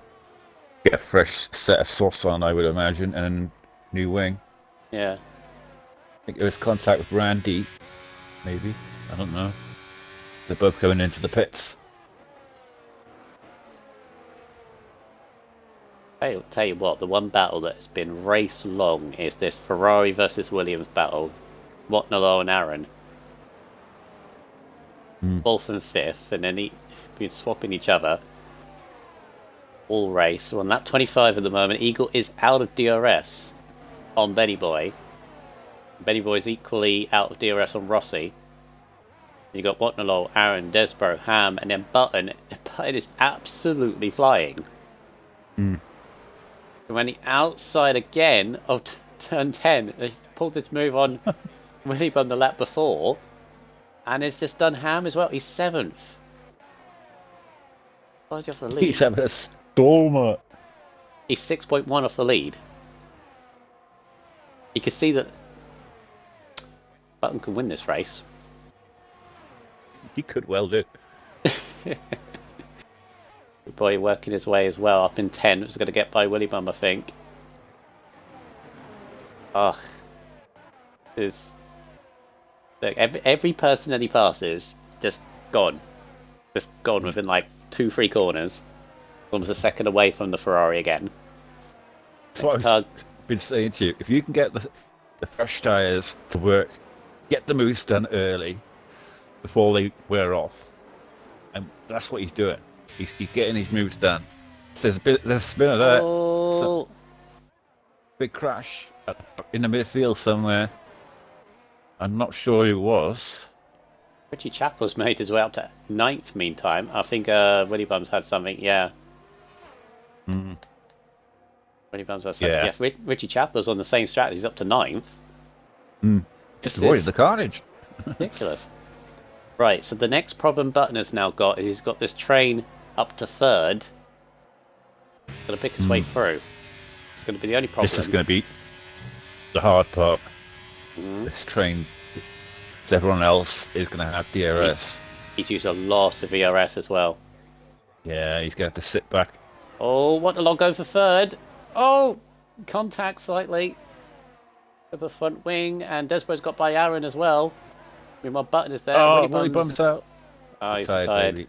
S2: Get a fresh set of sauce on, I would imagine, and a new wing.
S1: Yeah.
S2: I think it was contact with Randy, maybe. I don't know. They're both going into the pits.
S1: Tell you what, the one battle that has been race long is this Ferrari versus Williams battle. Watnalo and Aaron. 4th and 5th, and then been swapping each other all race. We're on lap 25 at the moment. Eagle is out of DRS on Benny Boy. Benny Boy is equally out of DRS on Rossi. You got Watnalo, Aaron, Desborough, Ham, and then Button. Button is absolutely flying. We're on the outside again of turn 10. They pulled this move on Willy Bum the lap before, and it's just done Ham as well. He's 7th. Why is he off the lead?
S2: He's having a stormer.
S1: He's 6.1 off the lead. You can see that Button can win this race.
S2: He could well do.
S1: Good boy working his way as well up in 10. Was going to get by Willy Bum, I think. Ugh. Look, every person that he passes, just gone. Just gone within like 2-3 corners. Almost a second away from the Ferrari again.
S2: That's what I've been saying to you. If you can get the fresh tyres to work, get the moves done early before they wear off. And that's what he's doing. He's getting his moves done. So there's a spinner there.
S1: Oh.
S2: Big crash in the midfield somewhere. I'm not sure who it was.
S1: Richie Chappell's made his way up to 9th meantime. I think Willy Bum's had something, yeah. Willy Bum's had something. Yeah. Richie Chappell's on the same strategy. He's up to 9th.
S2: Just avoided the carnage.
S1: Ridiculous. Right, so the next problem Button has now got is he's got this train up to 3rd. Got to pick his way through. It's going to be the only problem.
S2: This is going to be the hard part. This train, as everyone else, is going to have DRS.
S1: He's used a lot of ERS as well.
S2: Yeah, he's going to have to sit back.
S1: Oh, what a log go for 3rd. Oh, contact slightly. Of a front wing, and Desborough's got by Aaron as well. Meanwhile, Button is there.
S2: Oh, Willy Bum's out.
S1: Oh, he's tired in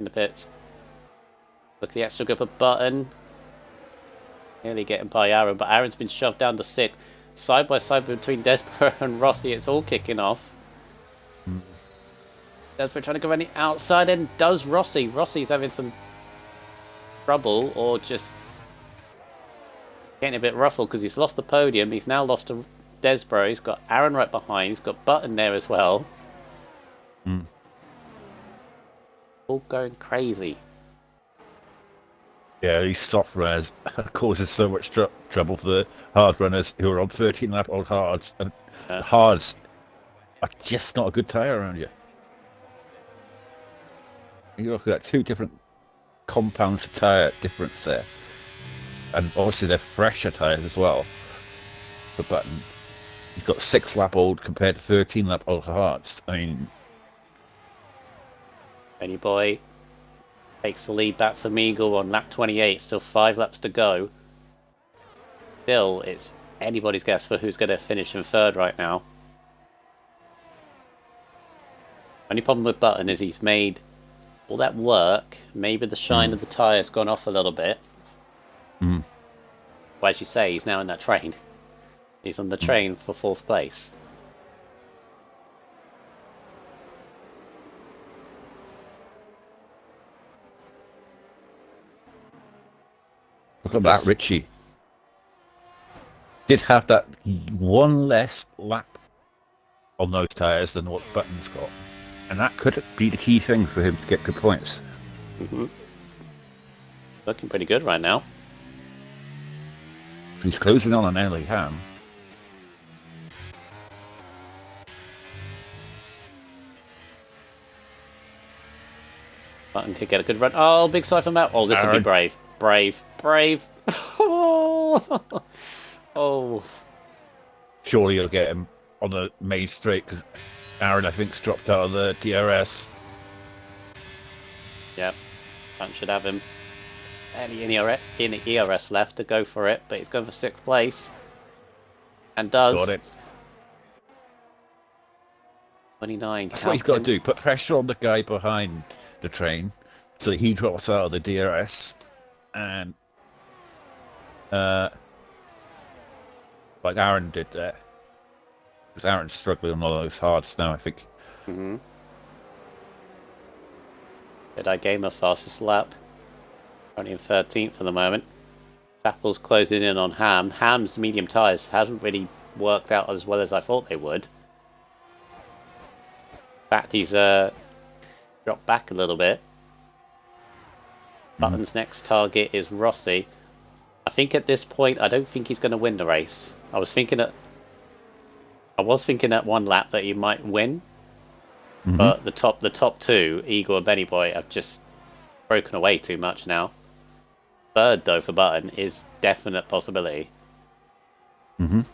S1: the pits. Look at the extra grip of Button. Nearly getting by Aaron, but Aaron's been shoved down to 6th. Side by side between Desborough and Rossi, it's all kicking off. Desborough trying to go around the outside, and does Rossi. Rossi's having some trouble, or just getting a bit ruffled because he's lost the podium. He's now lost to Desborough. He's got Aaron right behind. He's got Button there as well. All going crazy.
S2: Yeah, these soft res causes so much trouble for the hard runners who are on 13 lap old hards, and the hards are just not a good tyre around you. You look at 2 different compounds of tyre difference there, and obviously they're fresher tyres as well. For Button, he's got 6 lap old compared to 13 lap old hards. I mean,
S1: Benny Boy takes the lead back from Eagle on lap 28. Still 5 laps to go. Still, it's anybody's guess for who's going to finish in 3rd right now. Only problem with Button is he's made all that work. Maybe the shine of the tyre's gone off a little bit.
S2: Mm.
S1: Well, as you say, he's now in that train. He's on the train for 4th place.
S2: Look at that, Richie. Did have that one less lap on those tyres than what Button's got. And that could be the key thing for him to get good points.
S1: Looking pretty good right now.
S2: He's closing on an early Ham.
S1: Button could get a good run. Oh, big siphon map. Oh, this would be brave. Brave. Oh.
S2: Surely you'll get him on the main straight because Aaron, I think, dropped out of the DRS.
S1: Yep. Button should have him. Any in ERS left to go for it, but he's going for 6th place. And does.
S2: Got it.
S1: 29.
S2: That's what he's got to do. Put pressure on the guy behind the train so that he drops out of the DRS. And like Aaron did there. Because Aaron's struggling on all those hards now, I think.
S1: Did I gain my fastest lap? Only in 13th for the moment. Chapel's closing in on Ham. Ham's medium tyres hasn't really worked out as well as I thought they would. In fact, he's dropped back a little bit. Button's next target is Rossi. I think at this point, I don't think he's going to win the race. I was thinking at one lap that he might win, but the top two, Eagle and Benny Boy, have just broken away too much now. Third though for Button is definite possibility. I'm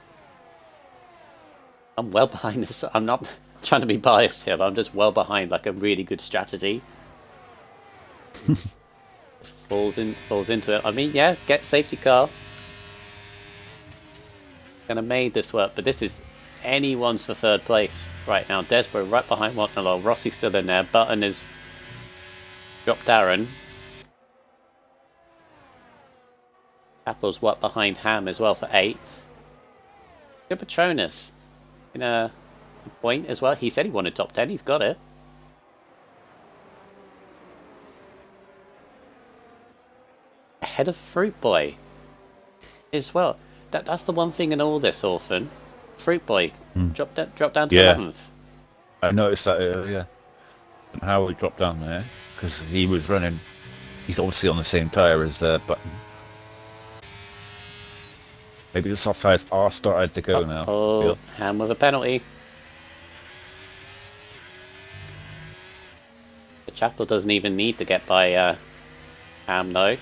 S1: well behind this. I'm not trying to be biased here, but I'm just well behind like a really good strategy. Just falls into it. I mean, yeah, get safety car. Gonna made this work, but this is anyone's for 3rd place right now. Desborough right behind Watnalo. Rossi still in there. Button is dropped Aaron. Apple's what behind Ham as well for 8th. Good Patronus in a point as well. He said he wanted top 10. He's got it. Ahead of Fruit Boy as well. That's the one thing in all this, Orphan. Fruit Boy dropped down to 11th.
S2: I noticed that earlier. And how he dropped down there because he was running. He's obviously on the same tyre as Button. Maybe the soft tyres are started to go now.
S1: Oh, Ham with a penalty. The Chapel doesn't even need to get by Ham though.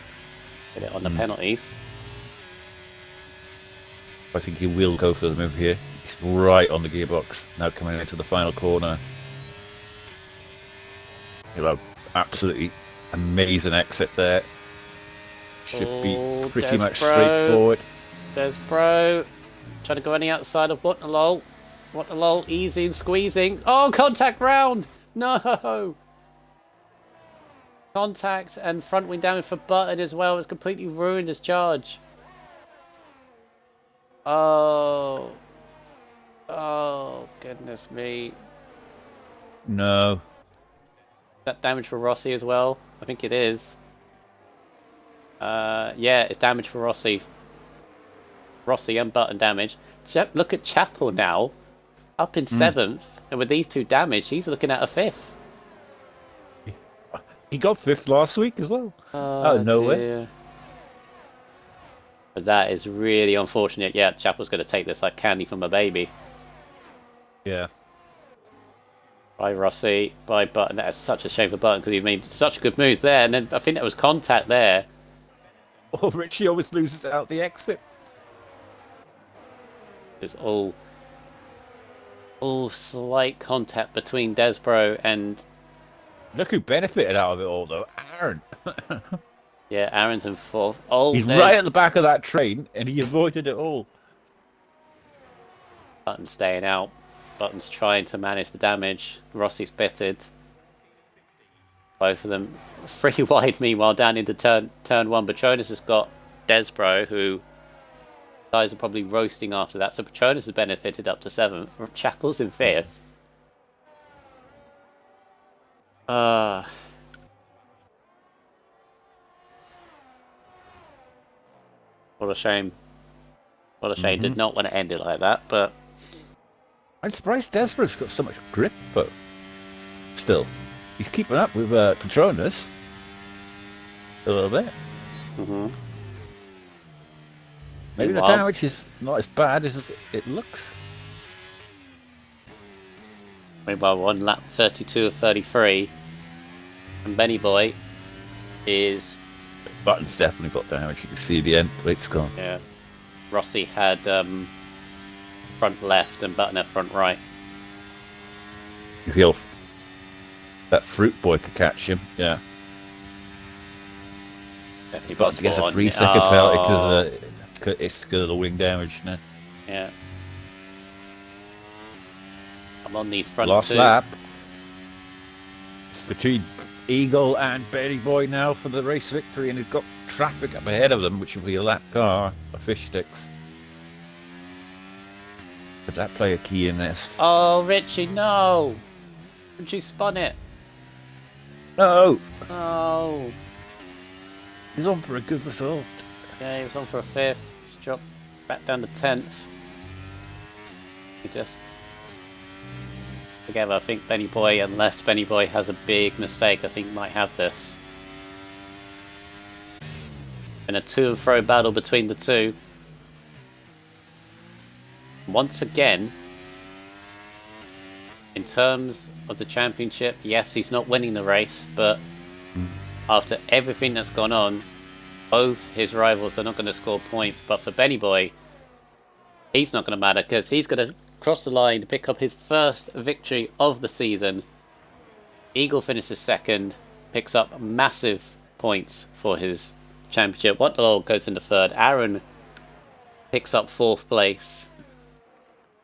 S1: Get it on the penalties.
S2: I think he will go for the move here. He's right on the gearbox. Now coming into the final corner. He'll have absolutely amazing exit there. Should be pretty much straightforward.
S1: There's Pro. Trying to go any outside of Watnalo. Watnalo easing, squeezing. Oh, contact round! No! Contact and front wing damage for Button as well. It's completely ruined his charge. Oh. Oh, goodness me.
S2: No.
S1: Is that damage for Rossi as well? I think it is. Yeah, it's damage for Rossi. Rossi and Button damage. Look at Chapel now. Up in 7th. And with these two damage, he's looking at a 5th.
S2: He got 5th last week as well. Oh, no way.
S1: But that is really unfortunate. Yeah, Chapel's going to take this like candy from a baby.
S2: Yeah.
S1: By Rossi, by Button. That is such a shame for Button because he made such good moves there. And then I think there was contact there.
S2: Oh, Richie always loses out the exit.
S1: It's all slight contact between Desbro and...
S2: Look who benefited out of it all, though. Aaron.
S1: Yeah, Aaron's in 4th. Oh,
S2: he's right at the back of that train, and he avoided it all.
S1: Button staying out. Button's trying to manage the damage. Rossi's bitted. Both of them 3 wide, meanwhile, down into turn 1. Patronus has got Desbro, who guys are probably roasting after that. So Patronus has benefited up to 7th. Chapel's in 5th. What a shame. What a shame. Did not want to end it like that, but...
S2: I'm surprised Desbro's got so much grip, but still. He's keeping up with Patronus a little bit. Maybe the damage is not as bad as it looks.
S1: Meanwhile, we're on lap 32 of 33. And Benny Boy is...
S2: Button's definitely got damage. You can see the end plate's gone.
S1: Yeah. Rossi had front left and Button had front right.
S2: You feel that Fruit Boy could catch him. Yeah.
S1: Definitely
S2: Button gets a 3-second penalty because it's because of the wing damage now.
S1: Yeah. I'm on these front
S2: Last
S1: two.
S2: lap. It's between Eagle and Benny Boy now for the race victory, and he's got traffic up ahead of them, which will be a lap car of fish sticks. Could that play a key in this?
S1: Oh, Richie, no! Richie spun it.
S2: No!
S1: Oh.
S2: He's on for a good result.
S1: Yeah, he was on for a 5th. He's dropped back down to 10th. He just... Together, I think Benny Boy, unless Benny Boy has a big mistake, I think might have this. Been a to and fro battle between the two. Once again, in terms of the championship, yes, he's not winning the race, but after everything that's gone on, both his rivals are not going to score points. But for Benny Boy, he's not going to matter because he's going to cross the line to pick up his first victory of the season. Eagle finishes 2nd, picks up massive points for his championship. Waterloo goes into 3rd. Aaron picks up 4th place.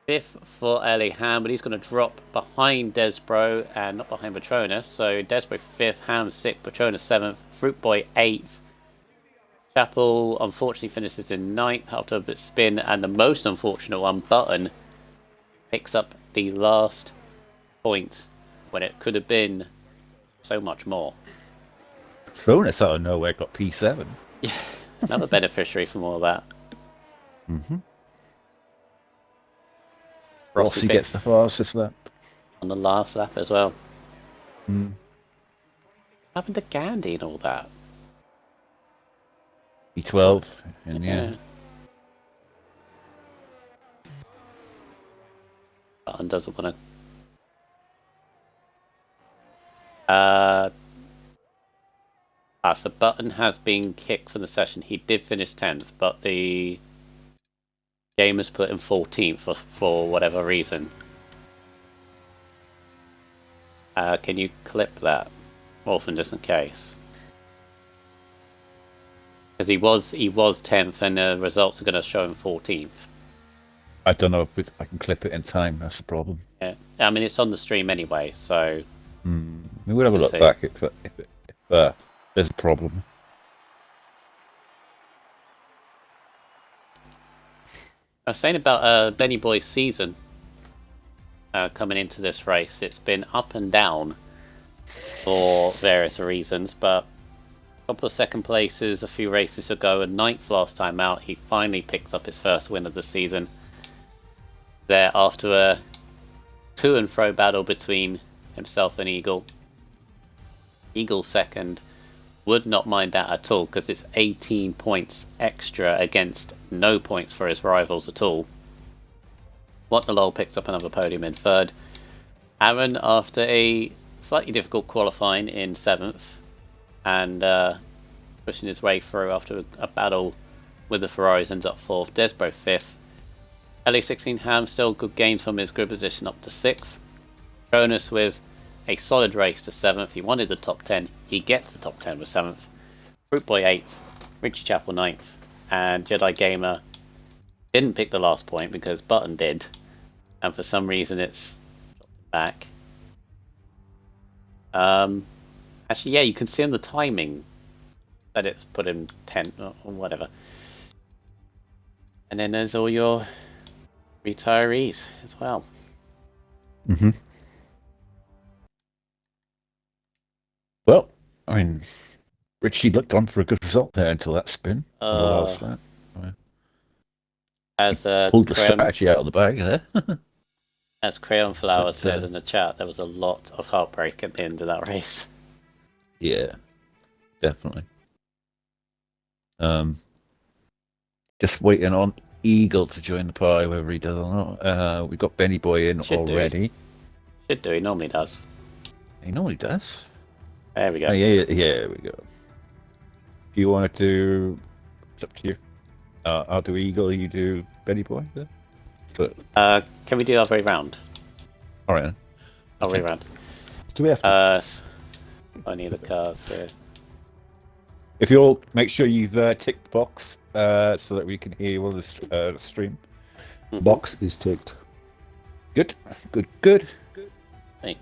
S1: 5th for Ellie Ham, but he's going to drop behind Desbro and not behind Patronus. So Desbro 5th, Ham 6th, Patronus 7th, Fruit Boy 8th. Chapel unfortunately finishes in 9th after a bit spin, and the most unfortunate one, Button, picks up the last point when it could have been so much more.
S2: Patronus out of nowhere got P7.
S1: Yeah, another beneficiary from all that.
S2: Rossi gets the fastest lap.
S1: On the last lap as well. What happened to Gandhi and all that?
S2: P12, and yeah.
S1: Button doesn't want to... so Button has been kicked from the session. He did finish 10th, but the game has put him 14th for whatever reason. Can you clip that, Orphan, just in case? Because he was 10th, and the results are going to show him 14th.
S2: I don't know if I can clip it in time. That's the problem.
S1: Yeah, I mean it's on the stream anyway, so.
S2: We'll have a look back if there's a problem.
S1: I was saying about Benny Boy's season coming into this race. It's been up and down for various reasons, but a couple of 2nd places a few races ago and 9th last time out, he finally picks up his first win of the season. There, after a to and fro battle between himself and Eagle. Eagle's 2nd. Would not mind that at all because it's 18 points extra against no points for his rivals at all. Waterloo picks up another podium in 3rd. Aaron, after a slightly difficult qualifying, in 7th and pushing his way through after a battle with the Ferraris, ends up 4th. Desbro 5th. LA16 Ham still good gains from his grid position up to 6th. Cronus with a solid race to 7th. He wanted the top 10. He gets the top 10 with 7th. Fruit Boy 8th. Richie Chapel 9th. And Jedi Gamer didn't pick the last point because Button did. and for some reason it's back. Actually, yeah, you can see on the timing that it's put in 10 or whatever. And then there's all your retirees as well.
S2: Mm-hmm. Well, I mean, Richie looked on for a good result there until that spin on the last lap.
S1: As
S2: pulled the strategy out of the bag there.
S1: As Crayon Flower says in the chat, there was a lot of heartbreak at the end of that race.
S2: Yeah, definitely. Just waiting on Eagle to join the party, whether he does or not. We've got Benny Boy in already.
S1: Should do. He normally does.
S2: He normally does.
S1: There we go.
S2: Oh, yeah, there we go. If you want to do, it's up to you. I'll do Eagle. You do Benny Boy. Then?
S1: But can we do our way round?
S2: All right. Then.
S1: Our way round.
S3: Do we have to?
S1: I need the cars here.
S2: If you'll make sure you've ticked the box so that we can hear you on the stream.
S3: Mm-hmm. Box is ticked.
S2: Good.
S1: Hey.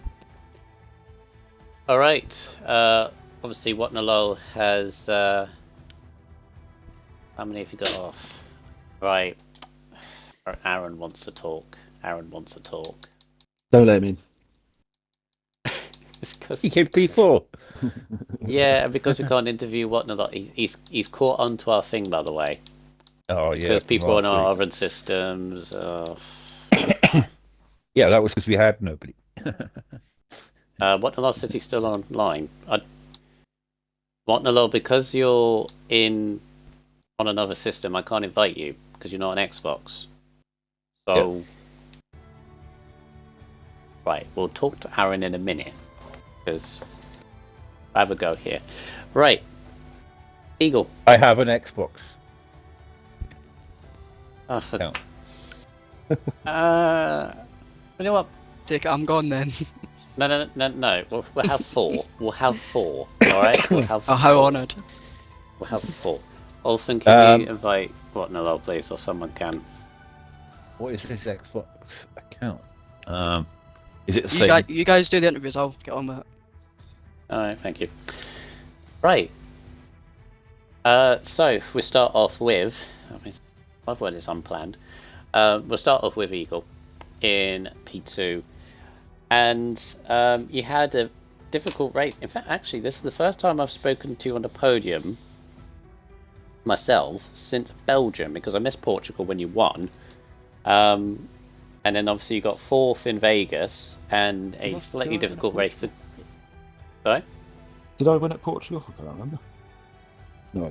S1: All right. Obviously, Watnalol has. How many have you got off? Right. Aaron wants to talk.
S3: Don't let him in.
S1: It's because
S2: he came P4.
S1: Yeah, because we can't interview Watnalol. He's caught onto our thing, by the way.
S2: Oh yeah.
S1: Because people on our oven systems.
S2: Yeah, that was because we had nobody.
S1: Watnalol says he's still online. Watnalol, because you're on another system, I can't invite you because you're not on Xbox. So, yes. Right, we'll talk to Aaron in a minute because I have a go here. Right, Eagle.
S2: I have an Xbox.
S1: Oh, you know what?
S4: Dick, I'm gone then.
S1: No. We'll have four. All right. We'll have four.
S4: Oh, how honoured.
S1: We'll have four. Olfen, can you invite Watnalol, please, or someone can?
S2: What is this Xbox account? Is it the same?
S4: You guys do the interviews. I'll get on with it.
S1: All right, thank you. Right. So we start off with. My word is unplanned. We'll start off with Eagle in P2, and you had a difficult race. In fact, actually, this is the first time I've spoken to you on the podium myself since Belgium, because I missed Portugal when you won. And then obviously you got fourth in Vegas and a slightly difficult race. Sorry?
S3: Did I win at Portugal? I can't remember.
S2: No,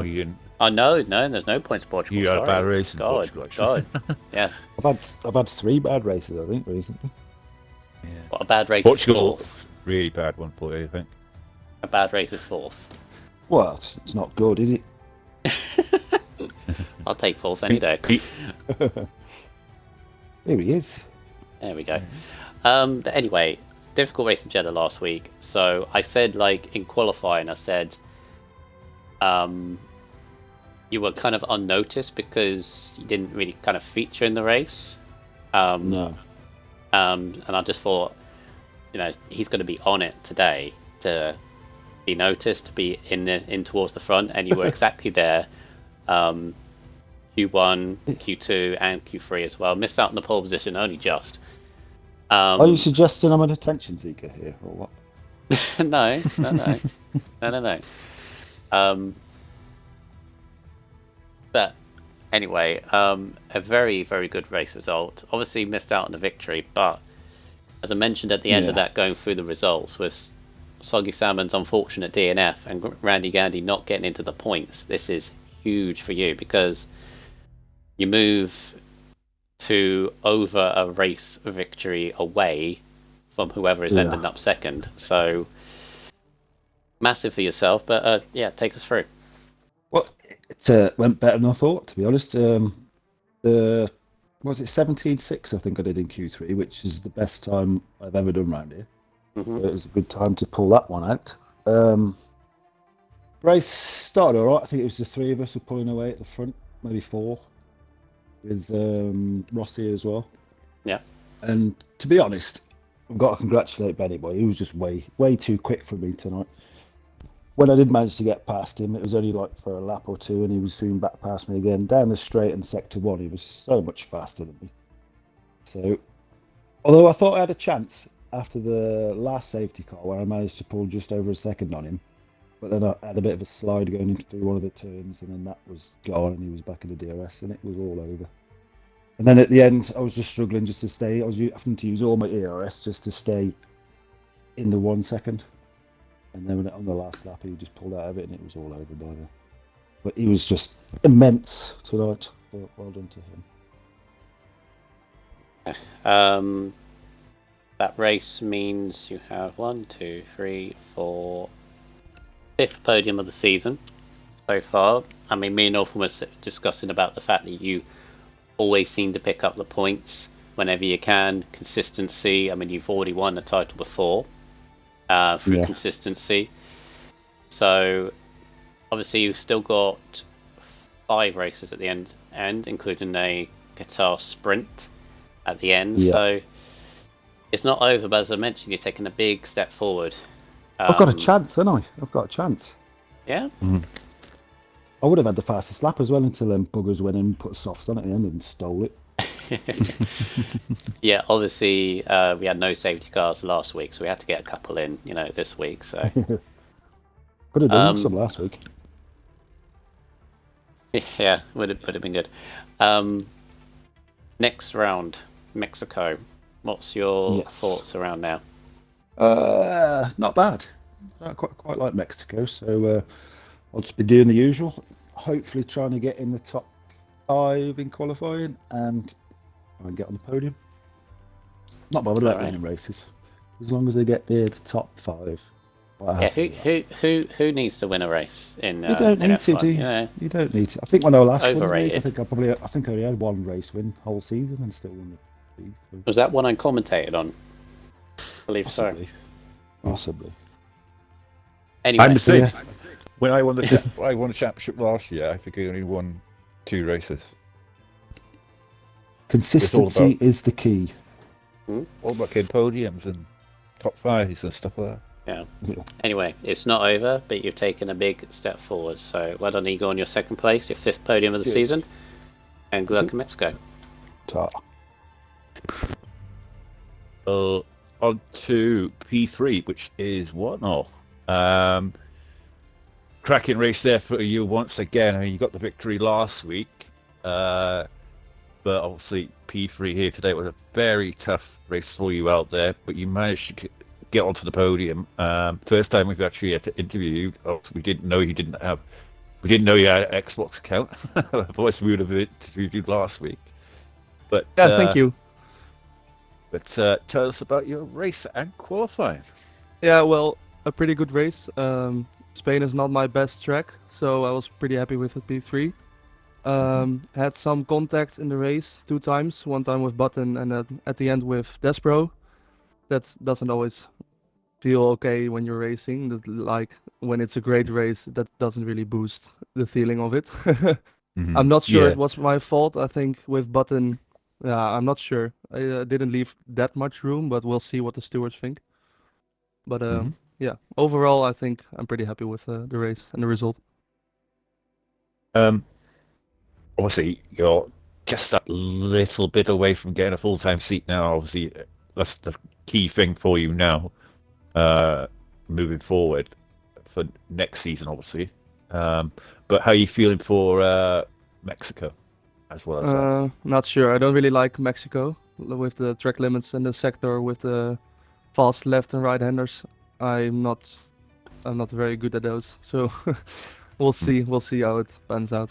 S2: you didn't.
S1: Oh no, there's no points to Portugal.
S2: You had a bad race in Portugal.
S1: God, yeah.
S3: I've had 3 bad races, I think, recently.
S2: Yeah.
S1: What a bad race!
S2: Portugal,
S1: fourth.
S2: Really bad one for you, I think.
S1: A bad race is fourth.
S3: Well, it's not good, is it?
S1: I'll take fourth any day.
S3: Here he is.
S1: There we go. But anyway, difficult race in Jeddah last week. So I said, like, in qualifying, I said, you were kind of unnoticed because you didn't really kind of feature in the race.
S3: No.
S1: And I just thought, he's going to be on it today to be noticed, to be in towards the front, and you were exactly there. Q1, Q2, and Q3 as well. Missed out on the pole position only just.
S3: Are you suggesting I'm an attention seeker here, or what?
S1: No. But anyway, a very, very good race result. Obviously missed out on the victory, but as I mentioned at the end of that, going through the results, was Soggy Salmon's unfortunate DNF and Randy Gandy not getting into the points. This is huge for you because you move to over a race victory away from whoever is ending up second. So massive for yourself, but take us through.
S3: Well, it went better than I thought, to be honest. Was it 17.6 I think I did in Q3, which is the best time I've ever done around here. Mm-hmm. So it was a good time to pull that one out. Race started alright. I think it was the 3 of us were pulling away at the front, maybe 4, with Rossi as well.
S1: Yeah.
S3: And to be honest, I've got to congratulate Benny Boy. He was just way too quick for me tonight. When I did manage to get past him, it was only like for a lap or two, and he was soon back past me again. Down the straight in sector 1, he was so much faster than me. So, although I thought I had a chance after the last safety car where I managed to pull just over a second on him, but then I had a bit of a slide going into through one of the turns, and then that was gone, and he was back in the DRS, and it was all over. And then at the end, I was just struggling just to stay. I was having to use all my ERS just to stay in the 1 second. And then on the last lap, he just pulled out of it, and it was all over by then. But he was just immense tonight. Well done to him.
S1: That race means you have 1, 2, 3, 4, 5th podium of the season so far. I mean, me and Northam was discussing about the fact that you always seem to pick up the points whenever you can. Consistency. I mean, you've already won the title before through consistency. So, obviously, you've still got 5 races at the end, including a guitar sprint at the end.
S3: Yeah.
S1: So, it's not over, but as I mentioned, you're taking a big step forward.
S3: I've got a chance, haven't I? I've got a chance.
S1: Yeah?
S3: I would have had the fastest lap as well until them buggers went in and put softs on at the end and stole it.
S1: Yeah, obviously, we had no safety cars last week, so we had to get a couple in, this week. So
S3: Could have done some last week.
S1: yeah, would have been good. Next round, Mexico. What's your thoughts around now?
S3: Not bad. I quite like Mexico, so I'll just be doing the usual. Hopefully, trying to get in the top 5 in qualifying and get on the podium. Not bothered about winning races, as long as they get near the top 5.
S1: Yeah, who needs to win a race in?
S3: You don't need to,
S1: F1,
S3: do you? You don't need to. I think when I last won, I think I only had 1 race win whole season and still win the league. So.
S1: Was that one I commentated on? I believe
S3: Possibly.
S1: so.
S3: Possibly.
S1: Anyway,
S2: I'm the same. When I won the championship last year, I think I only won 2 races.
S3: Consistency is the key.
S2: All about getting podiums and top 5s and stuff like that.
S1: Yeah. Anyway, it's not over, but you've taken a big step forward. So well done, Igor, on your 2nd place, your 5th podium of the season, and good luck in Mexico.
S3: Ta.
S2: On to P3, which is what now? Cracking race there for you once again. I mean, you got the victory last week, but obviously P3 here today was a very tough race for you out there. But you managed to get onto the podium. First time we've actually had to interview you. We didn't know you had an Xbox account. Otherwise, we would have interviewed you last week. But
S4: Yeah, thank you.
S2: But tell us about your race and qualifying.
S4: Yeah, well, a pretty good race. Spain is not my best track, so I was pretty happy with the P3. Had some contacts in the race 2 times, 1 time with Button and at the end with Despro. That doesn't always feel okay when you're racing. That, like when it's a great race, that doesn't really boost the feeling of it. I'm not sure it was my fault. I think with Button, I'm not sure. I didn't leave that much room, but we'll see what the stewards think. But yeah, overall, I think I'm pretty happy with the race and the result.
S2: Obviously, you're just a little bit away from getting a full-time seat now. Obviously, that's the key thing for you now, moving forward for next season, obviously. But how are you feeling for Mexico as well as that?
S4: Not sure. I don't really like Mexico with the track limits and the sector with the fast left and right-handers. I'm not very good at those. So we'll see. We'll see how it pans out.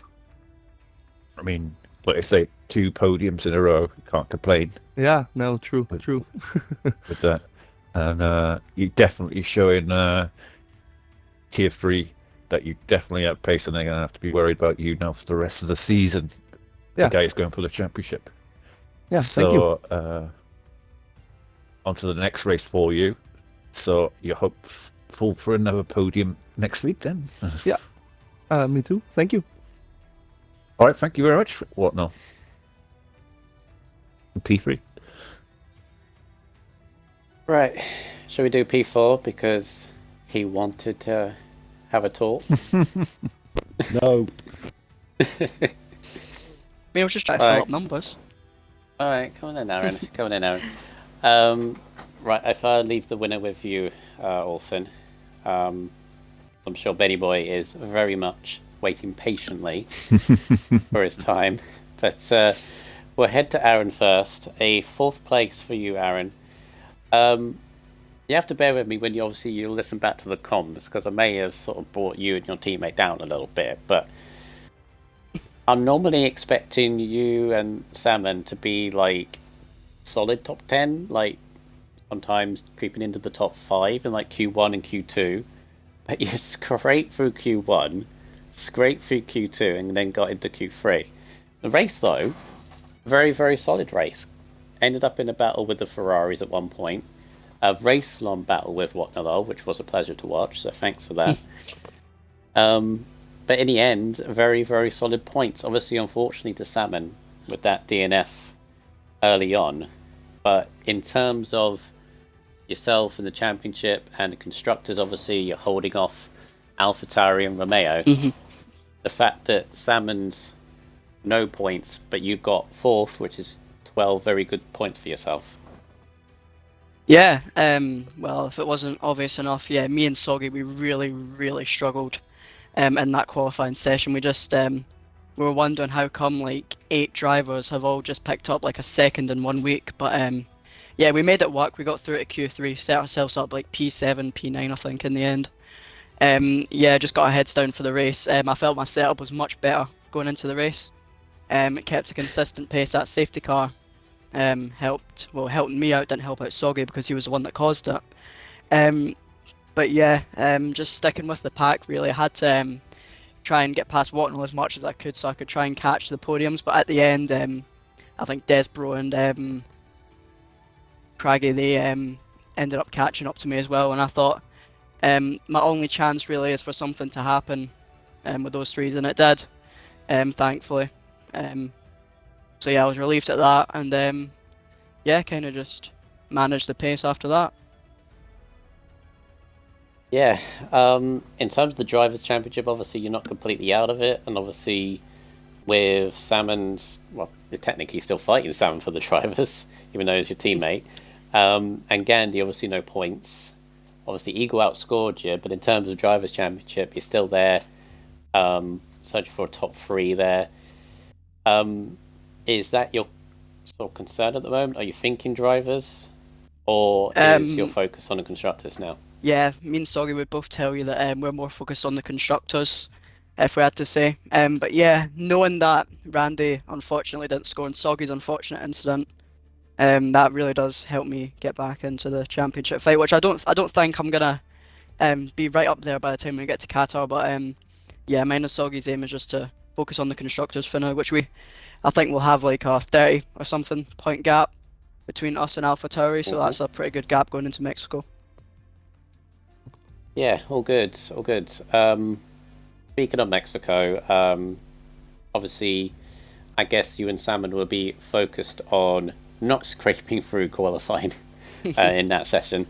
S2: I mean, like I say, 2 podiums in a row. You can't complain.
S4: Yeah, no, true.
S2: With that, and you're definitely showing Tier 3 that you definitely outpace, and they're going to have to be worried about you now for the rest of the season.
S4: Yeah.
S2: The guy is going for the championship.
S4: Yeah, thank you.
S2: On to the next race for you. So you hopeful for another podium next week then?
S4: Yeah. Me too. Thank you.
S2: All right, thank you very much. What now? P3.
S1: Right. Shall we do P4 because he wanted to have a talk?
S3: No.
S5: Maybe we'll just try to fill up numbers.
S1: All right, come on in, Aaron. Come on in, Aaron. Right, if I leave the winner with you, Orphan, I'm sure Benny Boy is very much waiting patiently for his time. But we'll head to Aaron first. A 4th place for you, Aaron. You have to bear with me when you listen back to the comms, because I may have sort of brought you and your teammate down a little bit, but I'm normally expecting you and Salmon to be like solid top 10, like sometimes creeping into the top 5 in like Q1 and Q2, but you scraped through Q1, scraped through Q2, and then got into Q3. The race, though, very, very solid race. Ended up in a battle with the Ferraris at one point. A race-long battle with Watnalol, which was a pleasure to watch, so thanks for that. But in the end, very, very solid points. Obviously, unfortunately to Salmon with that DNF early on. But in terms of yourself in the championship and the constructors, obviously, you're holding off AlphaTauri and Romeo. The fact that Salmon's no points, but you got 4th, which is 12 very good points for yourself.
S5: Yeah, well, if it wasn't obvious enough, yeah, me and Soggy, we really, really struggled in that qualifying session. We just we were wondering how come like 8 drivers have all just picked up like a second in 1 week. But yeah, we made it work. We got through it at Q3, set ourselves up like P7, P9, I think, in the end. Yeah, just got our heads down for the race. I felt my setup was much better going into the race. It kept a consistent pace. That safety car helped me out, didn't help out Soggy because he was the one that caused it. But yeah, just sticking with the pack really. I had to try and get past Watnell as much as I could so I could try and catch the podiums, but at the end I think Desbro and Craggy, they ended up catching up to me as well, and I thought my only chance really is for something to happen with those 3s, and it did, thankfully. So yeah, I was relieved at that, and yeah, kind of just managed the pace after that.
S1: Yeah, in terms of the Drivers' Championship, obviously you're not completely out of it, and obviously with Salmon's, well, you're technically still fighting Salmon for the Drivers, even though he's your teammate, and Gandhi, obviously no points. Obviously Eagle outscored you, but in terms of Drivers' Championship, you're still there, searching for a top 3 there. Is that your sort of concern at the moment? Are you thinking Drivers, or is your focus on the Constructors now?
S5: Yeah, me and Soggy would both tell you that we're more focused on the constructors, if we had to say. But yeah, knowing that Randy unfortunately didn't score in Soggy's unfortunate incident, that really does help me get back into the championship fight, which I don't think I'm gonna be right up there by the time we get to Qatar. But yeah, mine and Soggy's aim is just to focus on the constructors for now, which I think we'll have like a 30 or something point gap between us and AlphaTauri, so that's a pretty good gap going into Mexico.
S1: Yeah, all good, all good. Speaking of Mexico, obviously, I guess you and Salmon will be focused on not scraping through qualifying in that session.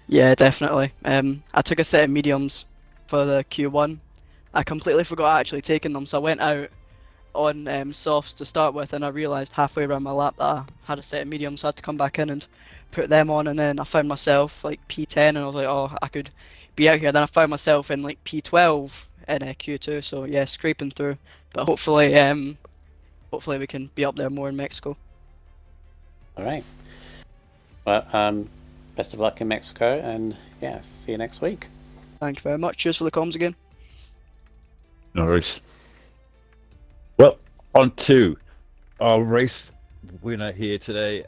S5: Yeah, definitely. I took a set of mediums for the Q1. I completely forgot actually taking them, so I went out on softs to start with, and I realised halfway around my lap that I had a set of mediums, so I had to come back in and put them on, and then I found myself like P10, and I was like, oh, I could be out here. Then I found myself in like P12 in Q2, so yeah, scraping through. But hopefully we can be up there more in Mexico.
S1: All right. Well, best of luck in Mexico, and yeah, see you next week.
S5: Thank you very much. Cheers for the comms again.
S2: No worries. Well, on to our race winner here today.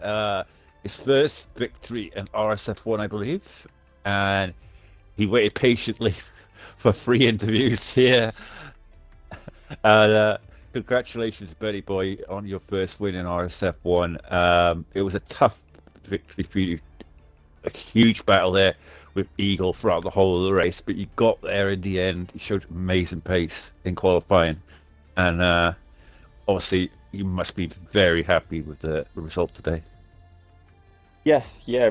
S2: His first victory in RSF1, I believe, and he waited patiently for 3 interviews here. And congratulations, Betty Boy, on your first win in RSF1. It was a tough victory for you, a huge battle there with Eagle throughout the whole of the race, but you got there in the end. You showed amazing pace in qualifying, and obviously you must be very happy with the result today.
S6: Yeah,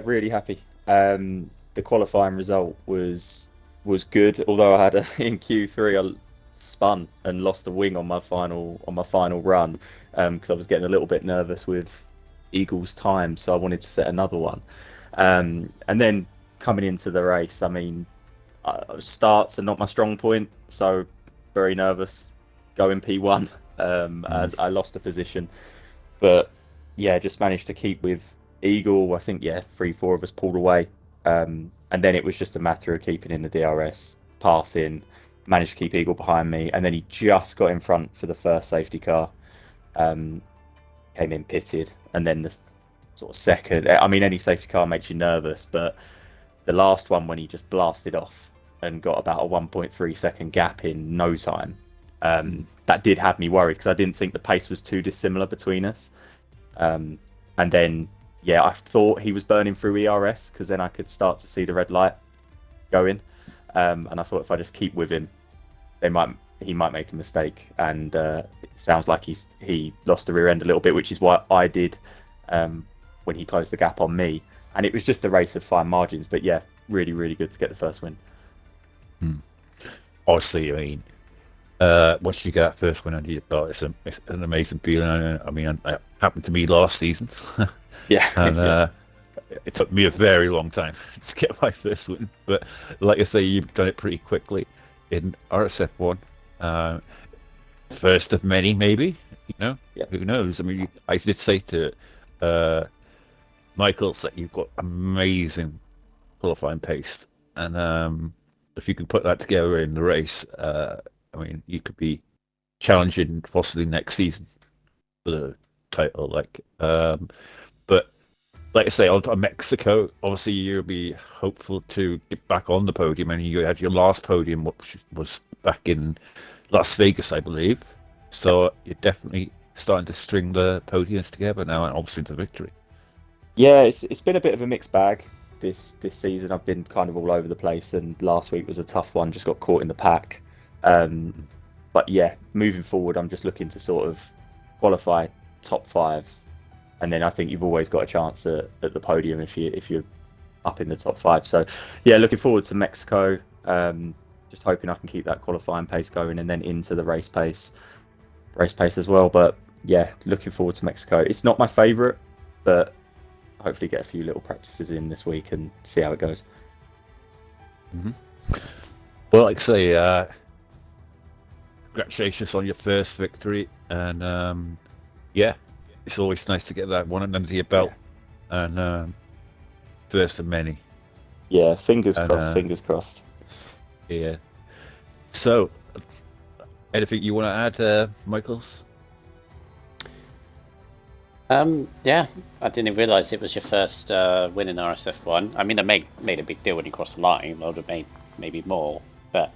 S6: really happy. The qualifying result was good, although I had in Q3 I spun and lost a wing on my final run because I was getting a little bit nervous with Eagles' time, so I wanted to set another one. And then coming into the race, I mean, starts are not my strong point, so very nervous going P1. I lost a position, but yeah, just managed to keep with Eagle. I think 3-4 of us pulled away, and then it was just a matter of keeping in the DRS, passing, managed to keep Eagle behind me, and then he just got in front for the first safety car, came in pitted, and then the sort of second. I mean, any safety car makes you nervous, but the last one when he just blasted off and got about a 1.3 second gap in no time. That did have me worried because I didn't think the pace was too dissimilar between us. And then, I thought he was burning through ERS because then I could start to see the red light going. And I thought if I just keep with him, he might make a mistake. And it sounds like he lost the rear end a little bit, which is what I did when he closed the gap on me. And it was just a race of fine margins. But yeah, really, really good to get the first win.
S2: Obviously, I mean, once you get that first win under your belt, it's an amazing feeling. I mean, it happened to me last season.
S6: Yeah.
S2: And it took me a very long time to get my first win. But like I say, you've done it pretty quickly in RSF1. First of many, maybe. Who knows? I mean, I did say to Michaels that you've got amazing qualifying pace, and if you can put that together in the race, I mean, you could be challenging possibly next season for the title. But like I say, on Mexico, obviously you'll be hopeful to get back on the podium, and you had your last podium, which was back in Las Vegas, I believe. So you're definitely starting to string the podiums together now, and obviously the victory.
S6: Yeah, it's been a bit of a mixed bag this season. I've been kind of all over the place, and last week was a tough one. Just got caught in the pack. But yeah, moving forward, I'm just looking to sort of qualify top 5, and then I think you've always got a chance at the podium if you're up in the top 5. So yeah, looking forward to Mexico. Just hoping I can keep that qualifying pace going, and then into the race pace as well. But yeah, looking forward to Mexico. It's not my favourite, but hopefully get a few little practices in this week and see how it goes.
S2: Well, like I say, congratulations on your first victory, and it's always nice to get that one under your belt, and first of many.
S6: Yeah, fingers crossed.
S2: Yeah. So, anything you want to add, Michaels?
S1: Yeah, I didn't realise it was your first win in RSF1. I mean, I made a big deal when you crossed the line. I would have made maybe more, but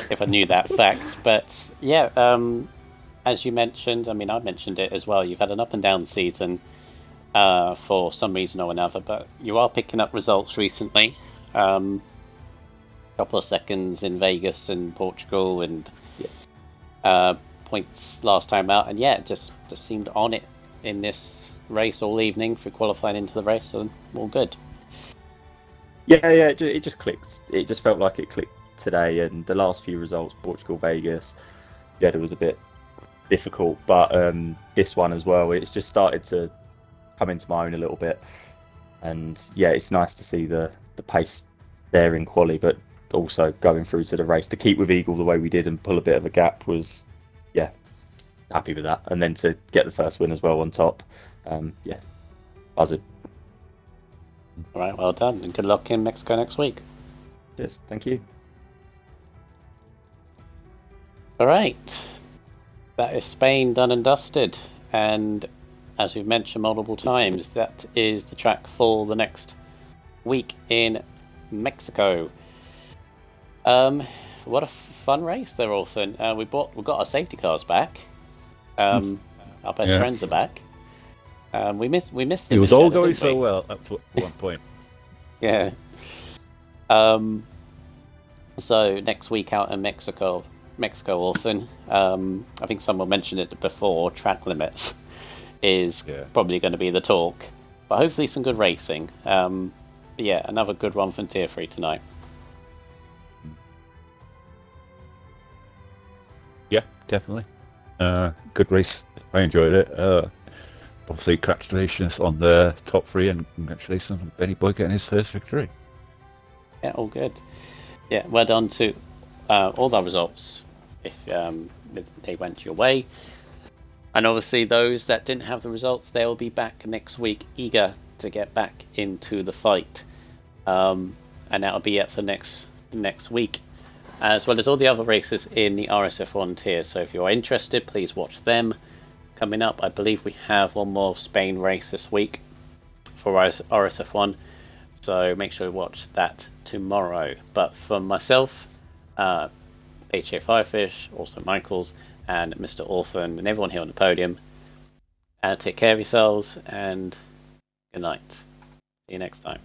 S1: if I knew that fact. But yeah, as you mentioned, I mean, I mentioned it as well. You've had an up and down season for some reason or another, but you are picking up results recently. Couple of seconds in Vegas and Portugal, and points last time out, and yeah, just seemed on it in this race all evening for qualifying into the race, so all good.
S6: Yeah, it just clicked. It just felt like it clicked today, and the last few results, Portugal, Vegas, Jeddah was a bit difficult, but this one as well, it's just started to come into my own a little bit, and yeah, it's nice to see the pace there in quali, but also going through to the race to keep with Eagle the way we did and pull a bit of a gap was, happy with that, and then to get the first win as well on top, buzzing.
S1: All right, well done, and good luck in Mexico next week.
S6: Cheers, thank you.
S1: All right, that is Spain done and dusted, and as we've mentioned multiple times, that is the track for the next week in Mexico. What a fun race there, Orphan. We got our safety cars back. Our best friends are back. We missed them.
S2: It was all going so well up to one point.
S1: Yeah. So next week out in Mexico, Orphan. I think someone mentioned it before. Track limits is probably going to be the talk. But hopefully some good racing. But yeah, another good run from Tier 3 tonight.
S2: Yeah, definitely. Good race. I enjoyed it. Obviously, congratulations on the top 3, and congratulations on Benny Boy getting his first victory.
S1: Yeah, all good. Yeah, well done to all the results if they went your way. And obviously those that didn't have the results, they will be back next week, eager to get back into the fight. And that'll be it for next week, as well as all the other races in the RSF1 tier. So if you're interested, please watch them. Coming up, I believe we have one more Spain race this week for RSF1. So make sure you watch that tomorrow. But for myself, HA Firefish, also Michaels, and Mr. Orphan, and everyone here on the podium, take care of yourselves, and good night. See you next time.